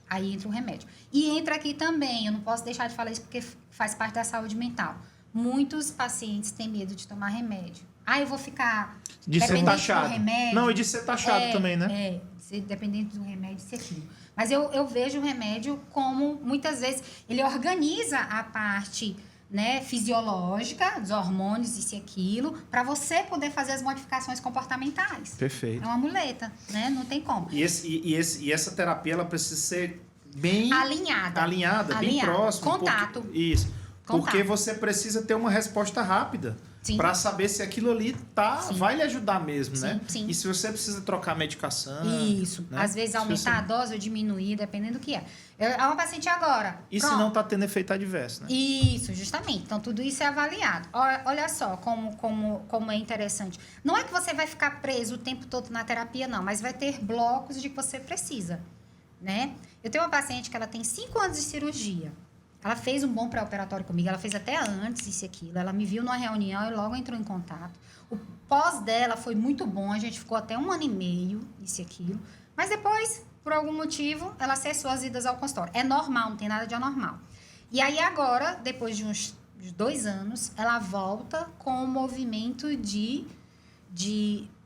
Speaker 3: Aí entra o remédio. E entra aqui também, eu não posso deixar de falar isso porque faz parte da saúde mental. Muitos pacientes têm medo de tomar remédio. Eu vou ficar
Speaker 1: de ser taxado.
Speaker 3: Do remédio.
Speaker 1: Não, e de ser taxado também, né?
Speaker 3: Dependendo do remédio, isso aquilo. Mas eu vejo o remédio como, muitas vezes, ele organiza a parte, né, fisiológica, dos hormônios, isso e aquilo, para você poder fazer as modificações comportamentais.
Speaker 1: Perfeito.
Speaker 3: É uma muleta, né? Não tem como.
Speaker 1: E essa terapia, ela precisa ser bem... Alinhada, bem próxima.
Speaker 3: Contato.
Speaker 1: Isso.
Speaker 3: Contato.
Speaker 1: Porque você precisa ter uma resposta rápida para saber se aquilo ali vai lhe ajudar mesmo, né?
Speaker 3: Sim.
Speaker 1: E se você precisa trocar medicação...
Speaker 3: Isso.
Speaker 1: Né?
Speaker 3: Às vezes aumentar a dose ou diminuir, dependendo do que é. Uma paciente agora...
Speaker 1: E se não está tendo efeito adverso, né?
Speaker 3: Isso, justamente. Então, tudo isso é avaliado. Olha só como é interessante. Não é que você vai ficar preso o tempo todo na terapia, não. Mas vai ter blocos de que você precisa, né? Eu tenho uma paciente que ela tem 5 anos de cirurgia. Ela fez um bom pré-operatório comigo, ela fez até antes isso e aquilo. Ela me viu numa reunião e logo entrou em contato. O pós dela foi muito bom, a gente ficou até 1 ano e meio, isso e aquilo. Mas depois, por algum motivo, ela cessou as idas ao consultório. É normal, não tem nada de anormal. E aí agora, depois de uns 2 anos, ela volta com o movimento de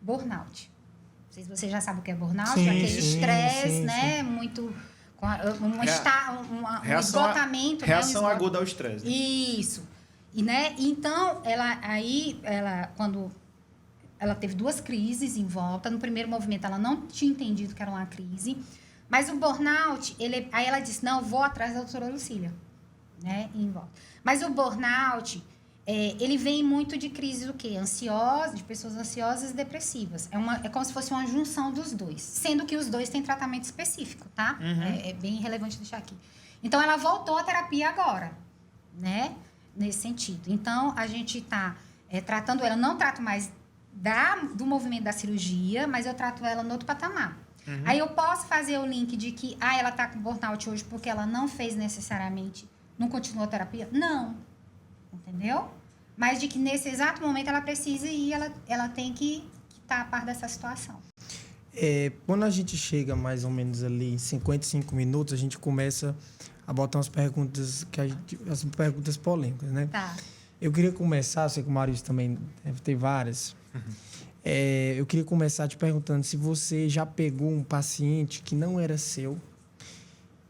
Speaker 3: burnout. Não sei se você já sabe o que é burnout,
Speaker 2: Sim,
Speaker 3: aquele
Speaker 2: sim,
Speaker 3: estresse,
Speaker 2: sim,
Speaker 3: né?
Speaker 2: sim.
Speaker 3: Muito... um esgotamento.
Speaker 1: Reação
Speaker 3: né?
Speaker 1: aguda ao estresse. Né?
Speaker 3: Isso. E, né? Então, quando ela teve 2 crises em volta, no primeiro movimento ela não tinha entendido que era uma crise, mas o burnout, aí ela disse, não, eu vou atrás da doutora Lucília, né? Em volta. Mas o burnout, ele vem muito de crises, o quê? De pessoas ansiosas e depressivas. É como se fosse uma junção dos dois. Sendo que os dois têm tratamento específico, tá?
Speaker 1: Uhum.
Speaker 3: É bem relevante deixar aqui. Então, ela voltou à terapia agora, né? Nesse sentido. Então, a gente está tratando ela. Não trato mais do movimento da cirurgia, mas eu trato ela no outro patamar. Uhum. Aí, eu posso fazer o link de que ela está com burnout hoje porque ela não fez necessariamente, não continuou a terapia? Não. Entendeu? Mas de que nesse exato momento ela precisa ir, ela tem que estar a par dessa situação.
Speaker 2: Quando a gente chega mais ou menos ali em 55 minutos, a gente começa a botar umas perguntas, as perguntas polêmicas, né?
Speaker 3: Tá.
Speaker 2: Eu queria começar, sei que o Maurício também deve ter várias. Eu queria começar te perguntando se você já pegou um paciente que não era seu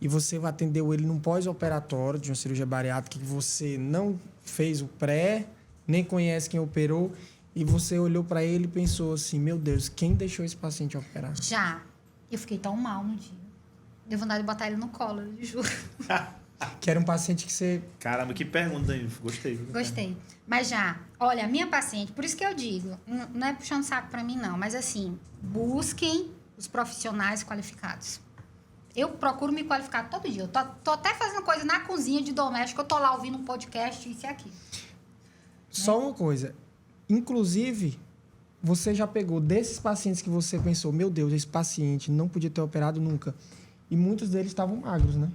Speaker 2: e você atendeu ele num pós-operatório de uma cirurgia bariátrica que você não fez o pré, nem conhece quem operou, e você olhou para ele e pensou assim, meu Deus, quem deixou esse paciente operar?
Speaker 3: Já. Eu fiquei tão mal no dia. Deu vontade de botar ele no colo, eu juro.
Speaker 2: Que era um paciente que você...
Speaker 1: Caramba, que pergunta, Danilo. Gostei.
Speaker 3: Gostei. Mas já, olha, a minha paciente, por isso que eu digo, não é puxando saco para mim não, mas assim, busquem os profissionais qualificados. Eu procuro me qualificar todo dia. Eu tô até fazendo coisa na cozinha de doméstico, eu tô lá ouvindo um podcast, isso e aquilo.
Speaker 2: Só uma coisa. Inclusive, você já pegou desses pacientes que você pensou, meu Deus, esse paciente não podia ter operado nunca. E muitos deles estavam magros, né?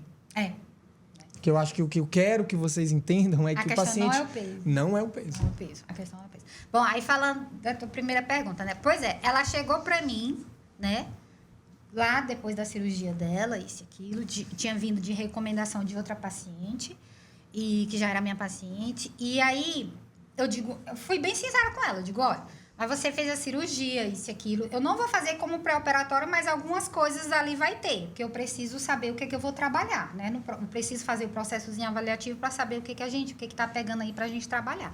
Speaker 2: Que eu acho que o que eu quero que vocês entendam é que o paciente...
Speaker 3: não é o peso.
Speaker 2: Não é o peso.
Speaker 3: Não é o peso. A questão não é o peso. Bom, aí falando da tua primeira pergunta, né? Pois é, ela chegou pra mim, né? Lá depois da cirurgia dela, isso e aquilo, tinha vindo de recomendação de outra paciente, e que já era minha paciente. E aí, eu fui bem sincera com ela, eu digo, olha, mas você fez a cirurgia, isso e aquilo. Eu não vou fazer como pré-operatório, mas algumas coisas ali vai ter, porque eu preciso saber o que eu vou trabalhar, né? Não preciso fazer o processozinho avaliativo para saber o que tá pegando aí pra gente trabalhar.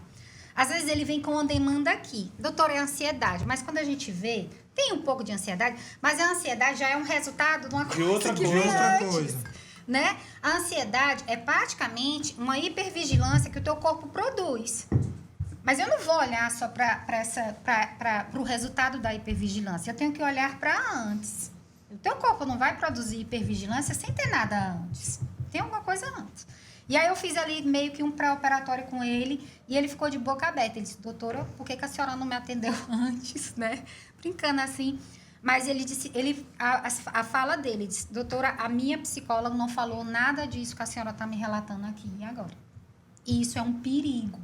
Speaker 3: Às vezes ele vem com uma demanda aqui. Doutora, é ansiedade. Mas quando a gente vê, tem um pouco de ansiedade, mas a ansiedade já é um resultado de uma coisa
Speaker 2: outra
Speaker 3: que
Speaker 2: coisa,
Speaker 3: vem
Speaker 2: outra
Speaker 3: antes,
Speaker 2: coisa.
Speaker 3: né? A ansiedade é praticamente uma hipervigilância que o teu corpo produz. Mas eu não vou olhar só para o resultado da hipervigilância. Eu tenho que olhar para antes. O teu corpo não vai produzir hipervigilância sem ter nada antes. Tem alguma coisa antes. E aí eu fiz ali meio que um pré-operatório com ele e ele ficou de boca aberta. Ele disse, doutora, por que a senhora não me atendeu antes, né? Brincando assim. Mas ele disse, a fala dele, ele disse, doutora, a minha psicóloga não falou nada disso que a senhora está me relatando aqui e agora. E isso é um perigo.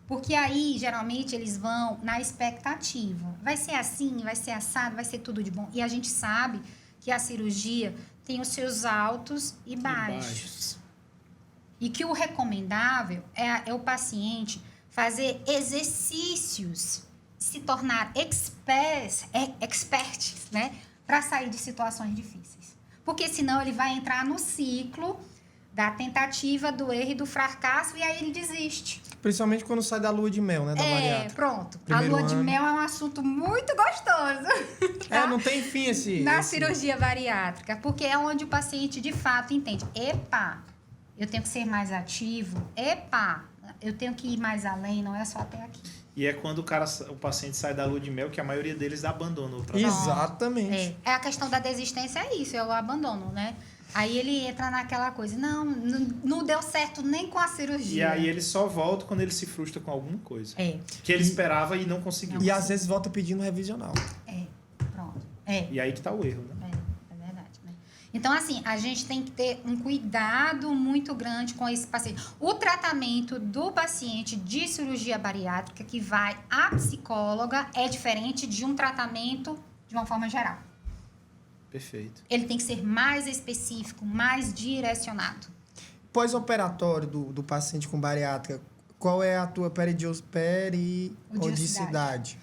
Speaker 3: Porque aí, geralmente, eles vão na expectativa. Vai ser assim, vai ser assado, vai ser tudo de bom. E a gente sabe que a cirurgia tem os seus altos e baixos. E que o recomendável é o paciente fazer exercícios, se tornar experts, né? Para sair de situações difíceis. Porque senão ele vai entrar no ciclo da tentativa, do erro e do fracasso e aí ele desiste.
Speaker 2: Principalmente quando sai da lua de mel, né? Da bariátrica.
Speaker 3: Pronto.
Speaker 2: Primeiro
Speaker 3: a lua de
Speaker 2: ano.
Speaker 3: mel é um assunto muito gostoso. Tá?
Speaker 2: Não tem fim esse...
Speaker 3: Na cirurgia bariátrica. Porque é onde o paciente, de fato, entende. Epa, eu tenho que ser mais ativo. Epa, eu tenho que ir mais além, não é só até aqui.
Speaker 1: E é quando o paciente sai da lua de mel que a maioria deles abandona o tratamento.
Speaker 2: Exatamente.
Speaker 3: É a questão da desistência, é isso, é o abandono, né? Aí ele entra naquela coisa, não deu certo nem com a cirurgia.
Speaker 1: E aí ele só volta quando ele se frustra com alguma coisa. Que ele esperava e não conseguiu.
Speaker 2: E às vezes volta pedindo revisional.
Speaker 3: Pronto.
Speaker 1: E aí que tá o erro, né?
Speaker 3: É verdade, né? Então, assim, a gente tem que ter um cuidado muito grande com esse paciente. O tratamento do paciente de cirurgia bariátrica que vai à psicóloga é diferente de um tratamento de uma forma geral.
Speaker 1: Perfeito.
Speaker 3: Ele tem que ser mais específico, mais direcionado.
Speaker 2: Pós-operatório do paciente com bariátrica, qual é a tua periodicidade?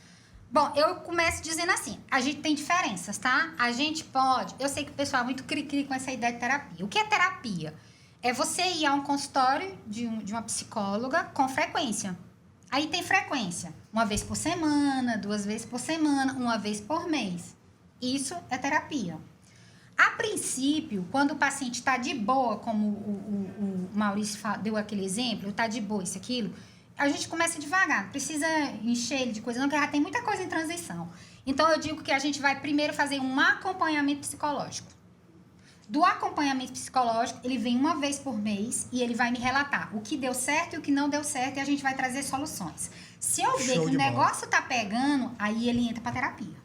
Speaker 3: Bom, eu começo dizendo assim, a gente tem diferenças, tá? A gente pode... Eu sei que o pessoal é muito cri-cri com essa ideia de terapia. O que é terapia? É você ir a um consultório de uma psicóloga com frequência. Aí tem frequência. 1 vez por semana, 2 vezes por semana, 1 vez por mês. Isso é terapia. A princípio, quando o paciente está de boa, como o Maurício deu aquele exemplo, está de boa, isso, aquilo... A gente começa devagar, não precisa encher ele de coisa, não, porque já tem muita coisa em transição. Então, eu digo que a gente vai primeiro fazer um acompanhamento psicológico. Do acompanhamento psicológico, ele vem 1 vez por mês e ele vai me relatar o que deu certo e o que não deu certo e a gente vai trazer soluções. Se eu ver que o negócio tá pegando, aí ele entra para terapia,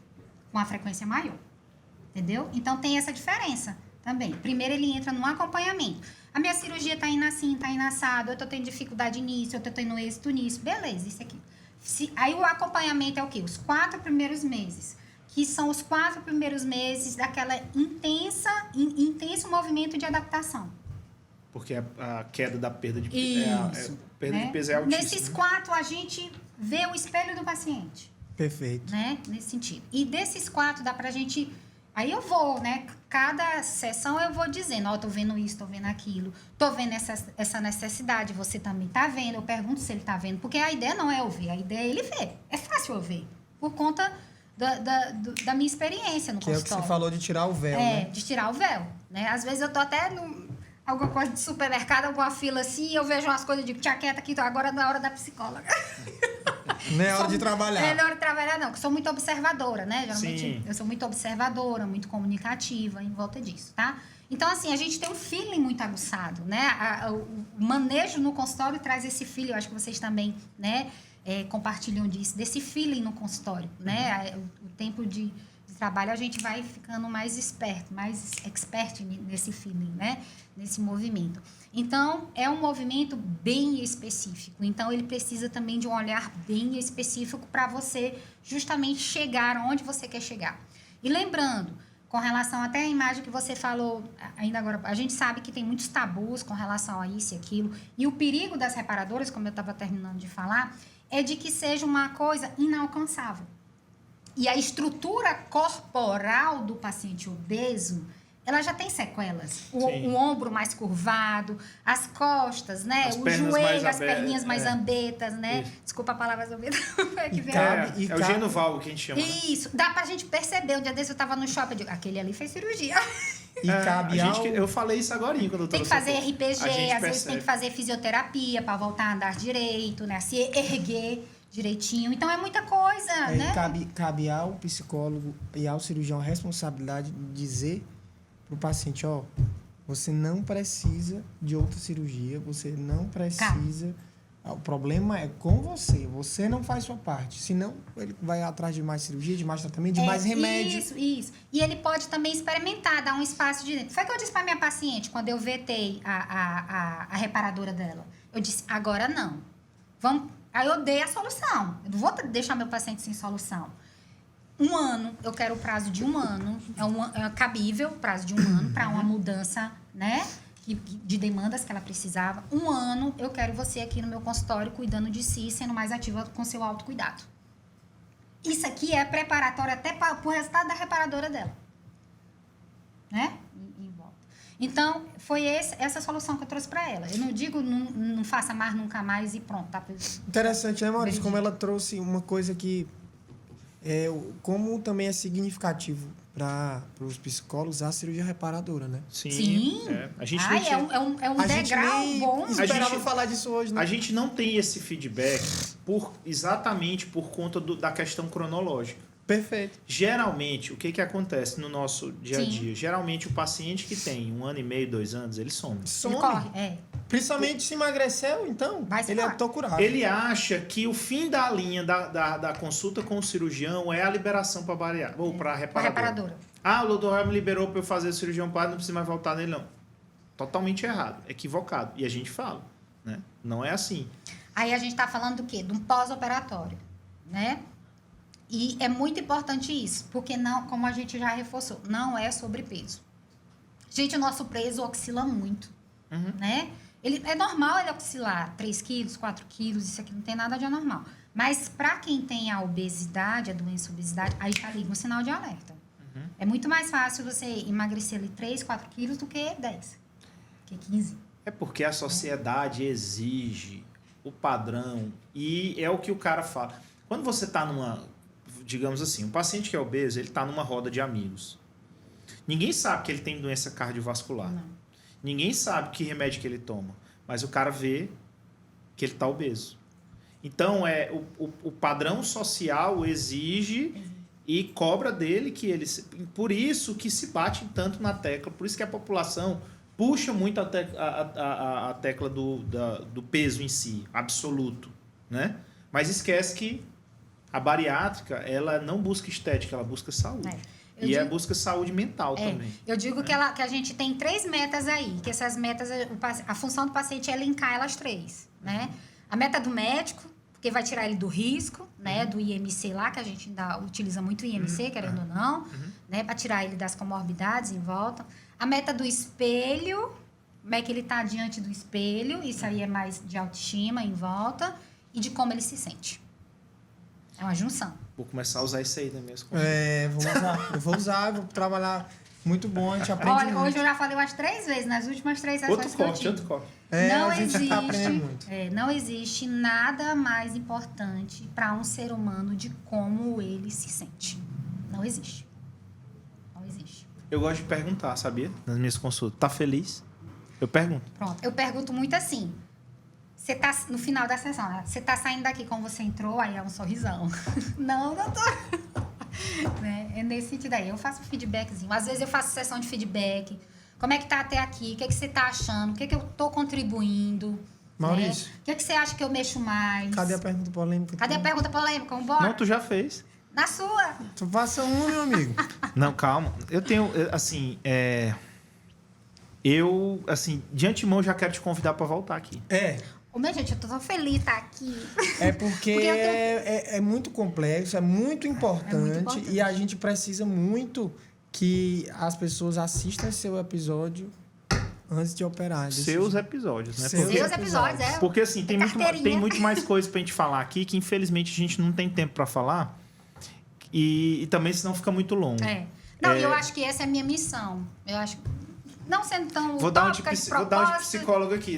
Speaker 3: com uma frequência maior. Entendeu? Então, tem essa diferença também. Primeiro, ele entra no acompanhamento. A minha cirurgia tá indo assim, tá indo assado, eu tô tendo dificuldade nisso, eu tô tendo êxito nisso. Beleza, isso aqui. Aí o acompanhamento é o quê? Os 4 primeiros meses. Que são os 4 primeiros meses daquela intenso movimento de adaptação.
Speaker 1: Porque a queda da perda de
Speaker 3: Isso,
Speaker 1: perda de peso é altíssima.
Speaker 3: Nesses 4, a gente vê o espelho do paciente.
Speaker 2: Perfeito.
Speaker 3: Né? Nesse sentido. E desses 4, dá pra gente... Aí eu vou, né? Cada sessão eu vou dizendo, ó, tô vendo isso, tô vendo aquilo, tô vendo essa necessidade, você também tá vendo, eu pergunto se ele tá vendo, porque a ideia não é eu ver, a ideia é ele ver. É fácil eu ver, por conta da minha experiência no
Speaker 2: consultório. Que é o que você falou de tirar o véu, né?
Speaker 3: De tirar o véu, né? Às vezes eu tô até alguma coisa de supermercado, alguma fila assim, e eu vejo umas coisas e digo, tia quieta aqui, agora não é hora da psicóloga.
Speaker 2: Não é hora de trabalhar.
Speaker 3: Não é hora de trabalhar, não, porque eu sou muito observadora, né? Geralmente
Speaker 1: Sim.
Speaker 3: eu sou muito observadora, muito comunicativa em volta disso, tá? Então, assim, a gente tem um feeling muito aguçado, né? O manejo no consultório traz esse feeling, eu acho que vocês também, né, compartilham disso, desse feeling no consultório, né? O tempo de trabalho a gente vai ficando mais esperto, mais expert nesse feeling, né? Nesse movimento. Então, é um movimento bem específico. Então, ele precisa também de um olhar bem específico para você justamente chegar onde você quer chegar. E lembrando, com relação até à imagem que você falou ainda agora, a gente sabe que tem muitos tabus com relação a isso e aquilo. E o perigo das reparadoras, como eu estava terminando de falar, é de que seja uma coisa inalcançável. E a estrutura corporal do paciente obeso, ela já tem sequelas. O ombro mais curvado, as costas, né? O joelho, as perninhas mais ambetas, né? Isso. Desculpa a palavra zambeta.
Speaker 1: É o genovalgo que a gente chama.
Speaker 3: Isso. Dá pra gente perceber. Um dia desse eu tava no shopping, eu digo, aquele ali fez cirurgia.
Speaker 2: E cabe
Speaker 1: eu falei isso agora quando eu
Speaker 3: tem que fazer RPG, às vezes tem que fazer fisioterapia para voltar a andar direito, né? Se erguer direitinho. Então, é muita coisa, né?
Speaker 2: Cabe ao psicólogo e ao cirurgião a responsabilidade de dizer pro paciente, ó, você não precisa de outra cirurgia, você não precisa... O problema é com você. Você não faz sua parte. Senão, ele vai atrás de mais cirurgia, de mais tratamento, de mais remédio.
Speaker 3: Isso. E ele pode também experimentar, dar um espaço de dentro. Foi o que eu disse para minha paciente, quando eu vetei a reparadora dela. Eu disse, agora não. Vamos... Aí eu dei a solução. Eu não vou deixar meu paciente sem solução. 1 ano, eu quero o prazo de 1 ano. É cabível o prazo de 1 ano para uma mudança, né? De demandas que ela precisava. 1 ano, eu quero você aqui no meu consultório cuidando de si, sendo mais ativa com seu autocuidado. Isso aqui é preparatório até para o resultado da reparadora dela. Né? Então, foi essa solução que eu trouxe para ela. Eu não digo não faça mais, nunca mais e pronto. Tá?
Speaker 2: Interessante, né, Maurício? Como ela trouxe uma coisa que... como também é significativo para os psicólogos a cirurgia reparadora, né?
Speaker 3: Sim.
Speaker 1: A gente
Speaker 3: é um degrau bom.
Speaker 2: A gente falar disso hoje, né?
Speaker 1: A gente não tem esse feedback exatamente por conta da questão cronológica.
Speaker 2: Perfeito.
Speaker 1: Geralmente, o que acontece no nosso dia a
Speaker 3: Sim.
Speaker 1: dia? Geralmente, o paciente que tem 1 ano e meio, 2 anos, ele some.
Speaker 3: Ele
Speaker 2: Some.
Speaker 3: corre,
Speaker 2: Principalmente se emagreceu, então
Speaker 3: Vai se
Speaker 2: ele
Speaker 3: embora.
Speaker 2: tô curado.
Speaker 1: Ele acha que o fim da linha da consulta com o cirurgião é a liberação para bariátrica ou para
Speaker 3: com a
Speaker 1: reparadora.
Speaker 3: reparadora.
Speaker 1: Ah, o doutor me liberou para eu fazer o cirurgião plástico, não precisa mais voltar nele, não. Totalmente errado, equivocado. E a gente fala, né? Não é assim.
Speaker 3: Aí a gente está falando do quê? De um pós-operatório, né? E é muito importante isso, porque não, como a gente já reforçou, não é sobrepeso. Gente, o nosso peso oscila muito, né? É normal ele oscilar 3 quilos, 4 quilos, isso aqui não tem nada de anormal. Mas para quem tem a obesidade, a doença obesidade, aí já liga um sinal de alerta. É muito mais fácil você emagrecer ali 3, 4 quilos do que 10, que 15.
Speaker 1: É porque a sociedade exige o padrão e é o que o cara fala. Quando você está digamos assim, um paciente que é obeso, ele está numa roda de amigos. Ninguém sabe que ele tem doença cardiovascular.
Speaker 3: Não.
Speaker 1: Ninguém sabe que remédio que ele toma. Mas o cara vê que ele está obeso. Então, o padrão social exige e cobra dele que ele... Por isso que se bate tanto na tecla, por isso que a população puxa muito a tecla do peso em si, absoluto, né? Mas esquece que a bariátrica, ela não busca estética, ela busca saúde. Busca saúde mental também.
Speaker 3: Eu digo que a gente tem 3 metas aí, que essas metas, a função do paciente é linkar elas 3, né? A meta do médico, porque vai tirar ele do risco, né? Do IMC lá, que a gente ainda utiliza muito o IMC, querendo ou não, né? Para tirar ele das comorbidades em volta. A meta do espelho, como é que ele está diante do espelho, isso aí é mais de autoestima em volta, e de como ele se sente. É uma junção.
Speaker 1: Vou começar a usar isso aí nas minhas
Speaker 2: Vou usar, eu vou trabalhar muito bom, a gente aprende
Speaker 3: Olha,
Speaker 2: muito.
Speaker 3: hoje eu já falei umas 3 vezes, nas últimas 3 sessões que eu tive.
Speaker 1: Outro corte.
Speaker 3: Não
Speaker 2: a gente tá aprendendo
Speaker 3: existe,
Speaker 2: muito.
Speaker 3: não existe nada mais importante para um ser humano de como ele se sente. Não existe. Não existe.
Speaker 1: Eu gosto de perguntar, sabia? Nas minhas consultas. Tá feliz? Eu pergunto.
Speaker 3: Pronto. Eu pergunto muito assim. Você tá no final da sessão, né? Você tá saindo daqui como você entrou, aí é um sorrisão. Não, doutor. Né? É nesse sentido aí. Eu faço feedbackzinho. Às vezes eu faço sessão de feedback. Como é que tá até aqui? O que é que você tá achando? O que é que eu tô contribuindo?
Speaker 2: Maurício.
Speaker 3: Né? O que é que você acha que eu mexo mais?
Speaker 2: Cadê a pergunta polêmica?
Speaker 3: Cadê a pergunta polêmica? Vambora?
Speaker 1: Não, tu já fez.
Speaker 3: Na sua.
Speaker 2: Tu passa um, meu amigo.
Speaker 1: Não, calma. Eu tenho, assim, de antemão já quero te convidar para voltar aqui.
Speaker 3: Ô, minha gente, eu tô tão feliz de estar aqui.
Speaker 2: É porque,
Speaker 3: Porque eu
Speaker 2: é muito complexo, é muito importante e a gente precisa muito que as pessoas assistam seu episódio antes de operar.
Speaker 1: Seus episódios, né?
Speaker 2: Seus
Speaker 3: Seus episódios, é.
Speaker 1: Porque assim, tem
Speaker 3: carteirinha.
Speaker 1: muito mais coisa pra gente falar aqui que infelizmente a gente não tem tempo para falar e também senão fica muito longo.
Speaker 3: Não, eu acho que essa é a minha missão. Eu acho que não sendo tão
Speaker 1: Vou dar um de
Speaker 3: propósito.
Speaker 1: psicólogo aqui.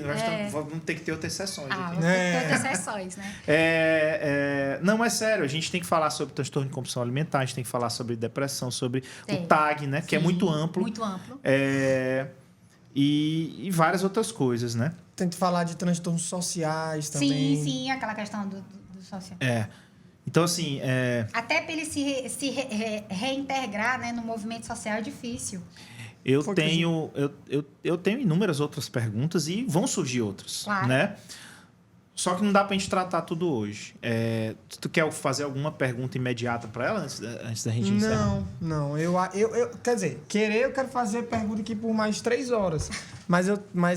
Speaker 1: Vamos ter que ter outras sessões aqui.
Speaker 3: Vamos ter outras sessões, né?
Speaker 1: Não, é sério. A gente tem que falar sobre transtorno de compulsão alimentar, a gente tem que falar sobre depressão, sobre o TAG, né? Que é muito amplo.
Speaker 3: Muito amplo.
Speaker 1: E várias outras coisas, né?
Speaker 2: Tem que falar de transtornos sociais também.
Speaker 3: Sim, aquela questão do social.
Speaker 1: Então, assim...
Speaker 3: Até para ele se reintegrar, né, no movimento social é difícil.
Speaker 1: Eu tenho inúmeras outras perguntas e vão surgir outras,
Speaker 3: Claro.
Speaker 1: né? Só que não dá pra gente tratar tudo hoje. Tu quer fazer alguma pergunta imediata para ela antes da gente encerrar?
Speaker 2: Não. Eu quer dizer, eu quero fazer pergunta aqui por mais 3 horas. Mas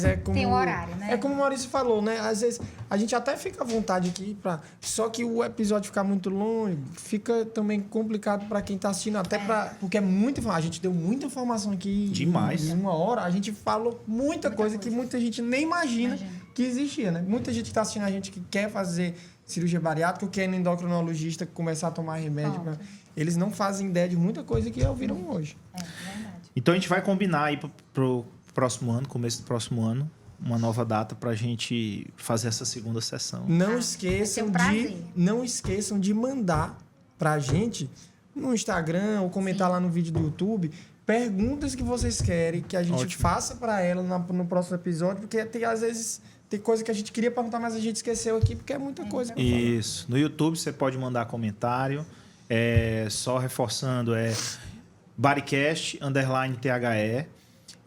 Speaker 2: é como...
Speaker 3: Tem um horário, né?
Speaker 2: É como o Maurício falou, né? Às vezes a gente até fica à vontade aqui, só que o episódio ficar muito longo, fica também complicado para quem tá assistindo, até porque é muita informação. A gente deu muita informação aqui.
Speaker 1: Demais.
Speaker 2: Em 1 hora, a gente falou muita coisa que muita gente nem imagina que existia, né? Muita gente que tá assistindo a gente que quer fazer cirurgia bariátrica, ou quer ir no endocrinologista começar a tomar remédio. Eles não fazem ideia de muita coisa que ouviram hoje.
Speaker 3: É verdade.
Speaker 1: Então a gente vai combinar aí pro próximo ano, começo do próximo ano, uma nova data pra gente fazer essa segunda sessão.
Speaker 2: Não esqueçam de mandar pra gente no Instagram ou comentar lá no vídeo do YouTube perguntas que vocês querem que a gente faça para ela no próximo episódio, porque às vezes tem coisa que a gente queria perguntar, mas a gente esqueceu aqui porque é muita coisa.
Speaker 1: Isso. No YouTube você pode mandar comentário. Só reforçando, Bodycast_THE.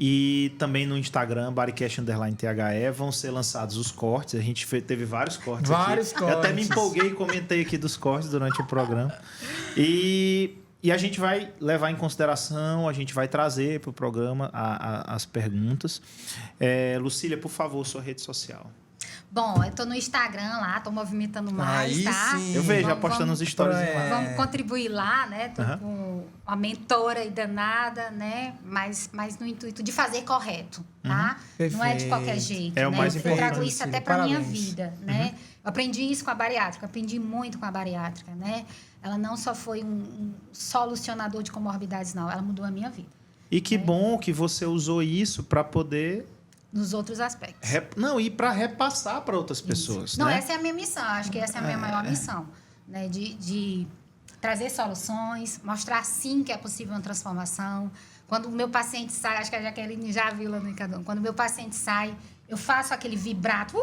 Speaker 1: E também no Instagram, Bodycast_THE, vão ser lançados os cortes. A gente teve vários cortes aqui. Eu até me empolguei e comentei aqui dos cortes durante o programa. E a gente vai levar em consideração, a gente vai trazer para o programa as perguntas. Lucília, por favor, sua rede social.
Speaker 3: Bom, eu tô no Instagram lá, tô movimentando mais,
Speaker 2: Aí
Speaker 3: tá?
Speaker 2: sim.
Speaker 1: Eu vejo, apostando nos stories lá.
Speaker 3: Vamos contribuir lá, né? Tô com uma mentora aí danada, né? Mas no intuito de fazer correto, tá? Não é de qualquer jeito,
Speaker 1: É o
Speaker 3: né?
Speaker 1: mais
Speaker 3: Eu
Speaker 1: importante,
Speaker 3: trago isso até para
Speaker 2: parabéns.
Speaker 3: minha vida, né? Eu aprendi isso com a bariátrica, aprendi muito com a bariátrica, né? Ela não só foi um solucionador de comorbidades, não. Ela mudou a minha vida.
Speaker 1: E que bom que você usou isso para poder...
Speaker 3: Nos outros aspectos.
Speaker 1: e para repassar para outras pessoas.
Speaker 3: Não,
Speaker 1: né?
Speaker 3: essa é a minha missão. Acho que essa é a minha maior missão. Né? De trazer soluções, mostrar sim que é possível uma transformação. Quando o meu paciente sai, acho que a Jaqueline já viu lá no Icadão, quando o meu paciente sai, eu faço aquele vibrato,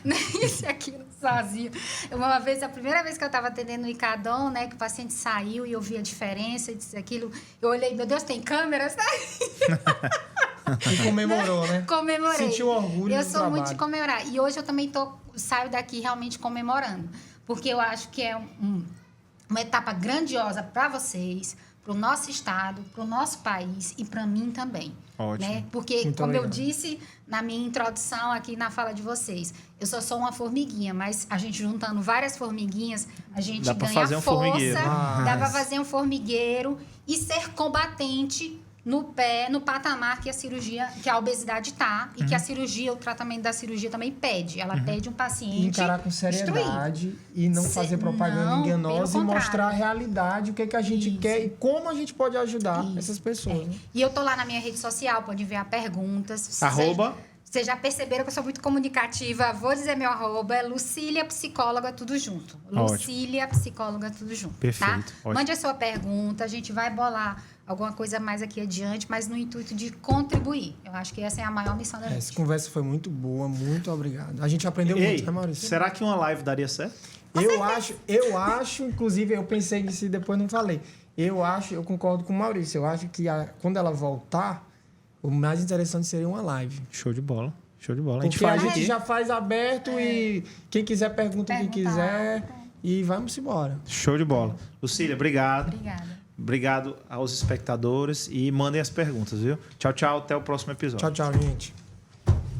Speaker 3: né? Isso e aquilo, sozinho. Uma vez, a primeira vez que eu estava atendendo no Icadão, né, que o paciente saiu e eu vi a diferença, e disse aquilo, eu olhei, meu Deus, tem câmera?
Speaker 2: E comemorou, né?
Speaker 3: Comemorei.
Speaker 2: Sentiu orgulho
Speaker 3: Eu
Speaker 2: do
Speaker 3: sou muito de
Speaker 2: trabalho.
Speaker 3: comemorar. E hoje eu também saio daqui realmente comemorando. Porque eu acho que é uma etapa grandiosa para vocês, para o nosso estado, para o nosso país e para mim também.
Speaker 1: Ótimo.
Speaker 3: Né? Porque,
Speaker 2: Muito
Speaker 3: como
Speaker 2: obrigado.
Speaker 3: eu disse na minha introdução aqui na fala de vocês, eu só sou uma formiguinha, mas a gente juntando várias formiguinhas, a gente
Speaker 1: Dá pra
Speaker 3: ganha
Speaker 1: fazer um
Speaker 3: força,
Speaker 1: formigueiro.
Speaker 3: dá para fazer um formigueiro e ser combatente no patamar que a cirurgia, que a obesidade está e que a cirurgia, o tratamento da cirurgia também pede. Ela pede um paciente
Speaker 2: E encarar com seriedade e não fazer propaganda
Speaker 3: não,
Speaker 2: enganosa
Speaker 3: pelo
Speaker 2: e mostrar a
Speaker 3: contrário.
Speaker 2: realidade, o que a gente
Speaker 3: Isso.
Speaker 2: quer e como a gente pode ajudar
Speaker 3: Isso.
Speaker 2: essas pessoas. né?
Speaker 3: E eu tô lá na minha rede social, pode enviar perguntas.
Speaker 1: Arroba?
Speaker 3: Vocês já perceberam que eu sou muito comunicativa. Vou dizer meu arroba, é Lucília Psicóloga, tudo junto.
Speaker 1: Ótimo.
Speaker 3: Lucília Psicóloga, tudo junto.
Speaker 1: Perfeito,
Speaker 3: Tá?
Speaker 1: ótimo.
Speaker 3: Mande a sua pergunta, a gente vai bolar alguma coisa mais aqui adiante, mas no intuito de contribuir. Eu acho que essa é a maior missão da
Speaker 2: Essa
Speaker 3: gente.
Speaker 2: conversa foi muito boa, muito obrigado. A gente aprendeu
Speaker 1: Ei,
Speaker 2: muito, né, Maurício?
Speaker 1: será que uma live daria certo?
Speaker 2: Eu acho, inclusive, eu pensei nisso e depois não falei. Eu concordo com o Maurício. Eu acho que quando ela voltar, o mais interessante seria uma live.
Speaker 1: Show de bola. Show de bola. A gente
Speaker 2: Porque a
Speaker 1: faz
Speaker 2: gente
Speaker 1: aqui.
Speaker 2: já faz aberto e quem quiser pergunta o que
Speaker 3: Perguntar.
Speaker 2: quiser e vamos embora.
Speaker 1: Show de bola. Lucília, obrigado.
Speaker 3: Obrigada.
Speaker 1: Obrigado aos espectadores e mandem as perguntas, viu? Tchau, tchau. Até o próximo episódio.
Speaker 2: Tchau, tchau, gente.